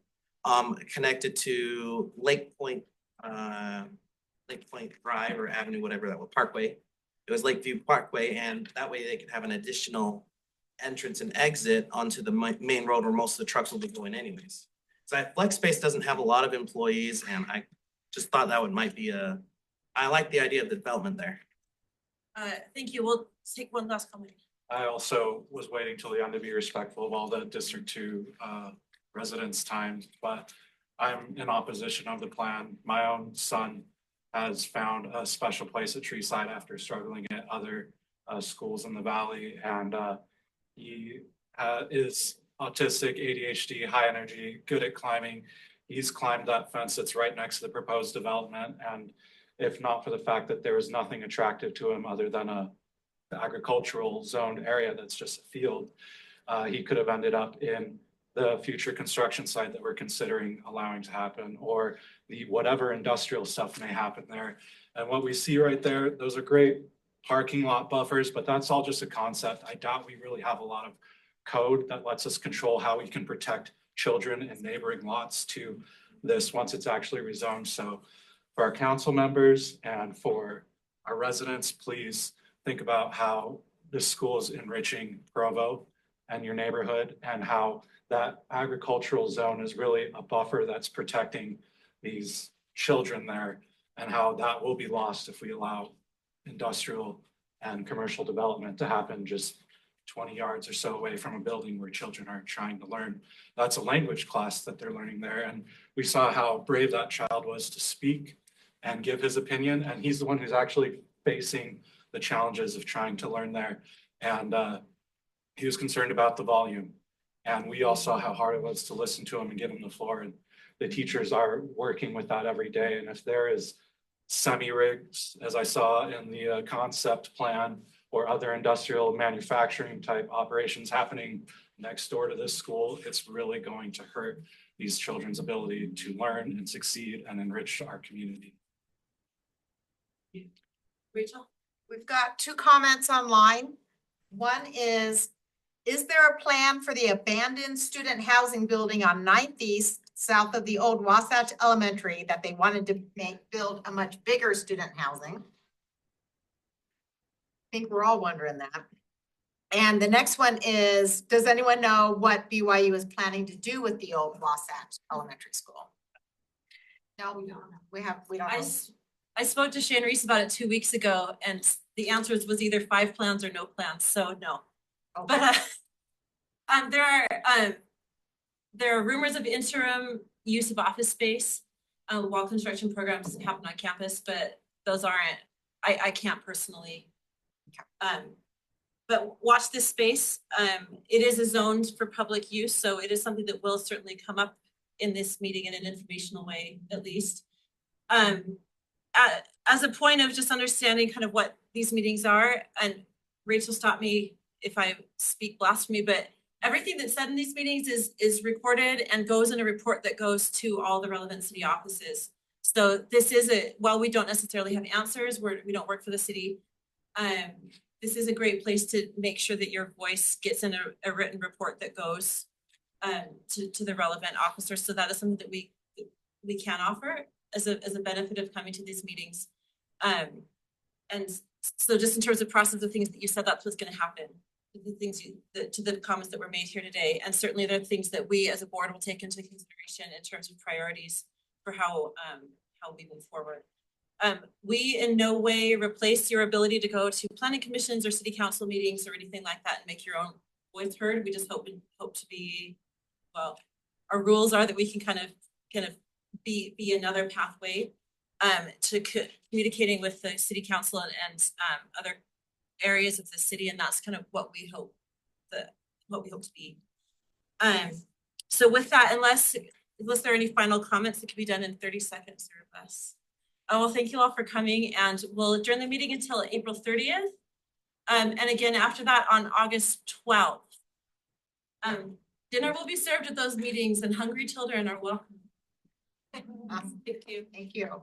connected to Lake Point Drive or Avenue, whatever that was, Parkway. It was Lakeview Parkway, and that way they could have an additional entrance and exit onto the main road where most of the trucks will be going anyways. So that flex space doesn't have a lot of employees, and I just thought that might be I like the idea of the development there. Thank you. We'll take one last comment. I also was waiting till the end to be respectful of all the District 2 residents' time, but I'm in opposition of the plan. My own son has found a special place at Treeside after struggling at other schools in the valley, and he is autistic, ADHD, high energy, good at climbing. He's climbed that fence that's right next to the proposed development, and if not for the fact that there was nothing attractive to him other than the agricultural zoned area that's just a field, he could have ended up in the future construction site that we're considering allowing to happen, or the whatever industrial stuff may happen there. And what we see right there, those are great parking lot buffers, but that's all just a concept. I doubt we really have a lot of code that lets us control how we can protect children in neighboring lots to this once it's actually rezoned. So for our council members and for our residents, please think about how this school is enriching Provo and your neighborhood, and how that agricultural zone is really a buffer that's protecting these children there, and how that will be lost if we allow industrial and commercial development to happen just 20 yards or so away from a building where children are trying to learn. That's a language class that they're learning there. And we saw how brave that child was to speak and give his opinion. And he's the one who's actually facing the challenges of trying to learn there. And he was concerned about the volume. And we all saw how hard it was to listen to him and give him the floor. And the teachers are working with that every day. And if there is semi-rigs, as I saw in the concept plan, or other industrial manufacturing type operations happening next door to this school, it's really going to hurt these children's ability to learn and succeed and enrich our community. Rachel? We've got 2 comments online. One is there a plan for the abandoned student housing building on 9th East south of the old Wasatch Elementary that they wanted to build a much bigger student housing. I think we're all wondering that. And the next one is, does anyone know what BYU is planning to do with the old Wasatch Elementary School? No, we don't know. We don't know. I spoke to Shane Reese about it 2 weeks ago, and the answer was either 5 plans or no plans, so no. Okay. But there are rumors of interim use of office space while construction programs happen on campus, but those aren't, I can't personally. But watch this space. It is a zoned for public use, so it is something that will certainly come up in this meeting in an informational way, at least. As a point of just understanding kind of what these meetings are, and Rachel, stop me if I speak blasphemy, but everything that's said in these meetings is recorded and goes in a report that goes to all the relevant city offices. So this is while we don't necessarily have answers, we don't work for the city. This is a great place to make sure that your voice gets in a written report that goes to the relevant officers. So that is something that we can offer as a benefit of coming to these meetings. And so just in terms of process of things that you said, that's what's going to happen. The things to the comments that were made here today, and certainly there are things that we as a board will take into consideration in terms of priorities for how we move forward. We in no way replace your ability to go to planning commissions or city council meetings or anything like that and make your own voice heard. We just hope to be, well, our rules are that we can kind of be another pathway to communicating with the city council and other areas of the city, and that's kind of what we hope to be. So with that, unless there are any final comments that can be done in 30 seconds or less. Well, thank you all for coming, and we'll adjourn the meeting until April 30th. And again, after that on August 12th. Dinner will be served at those meetings, and hungry children are welcome. Awesome. Thank you. Thank you.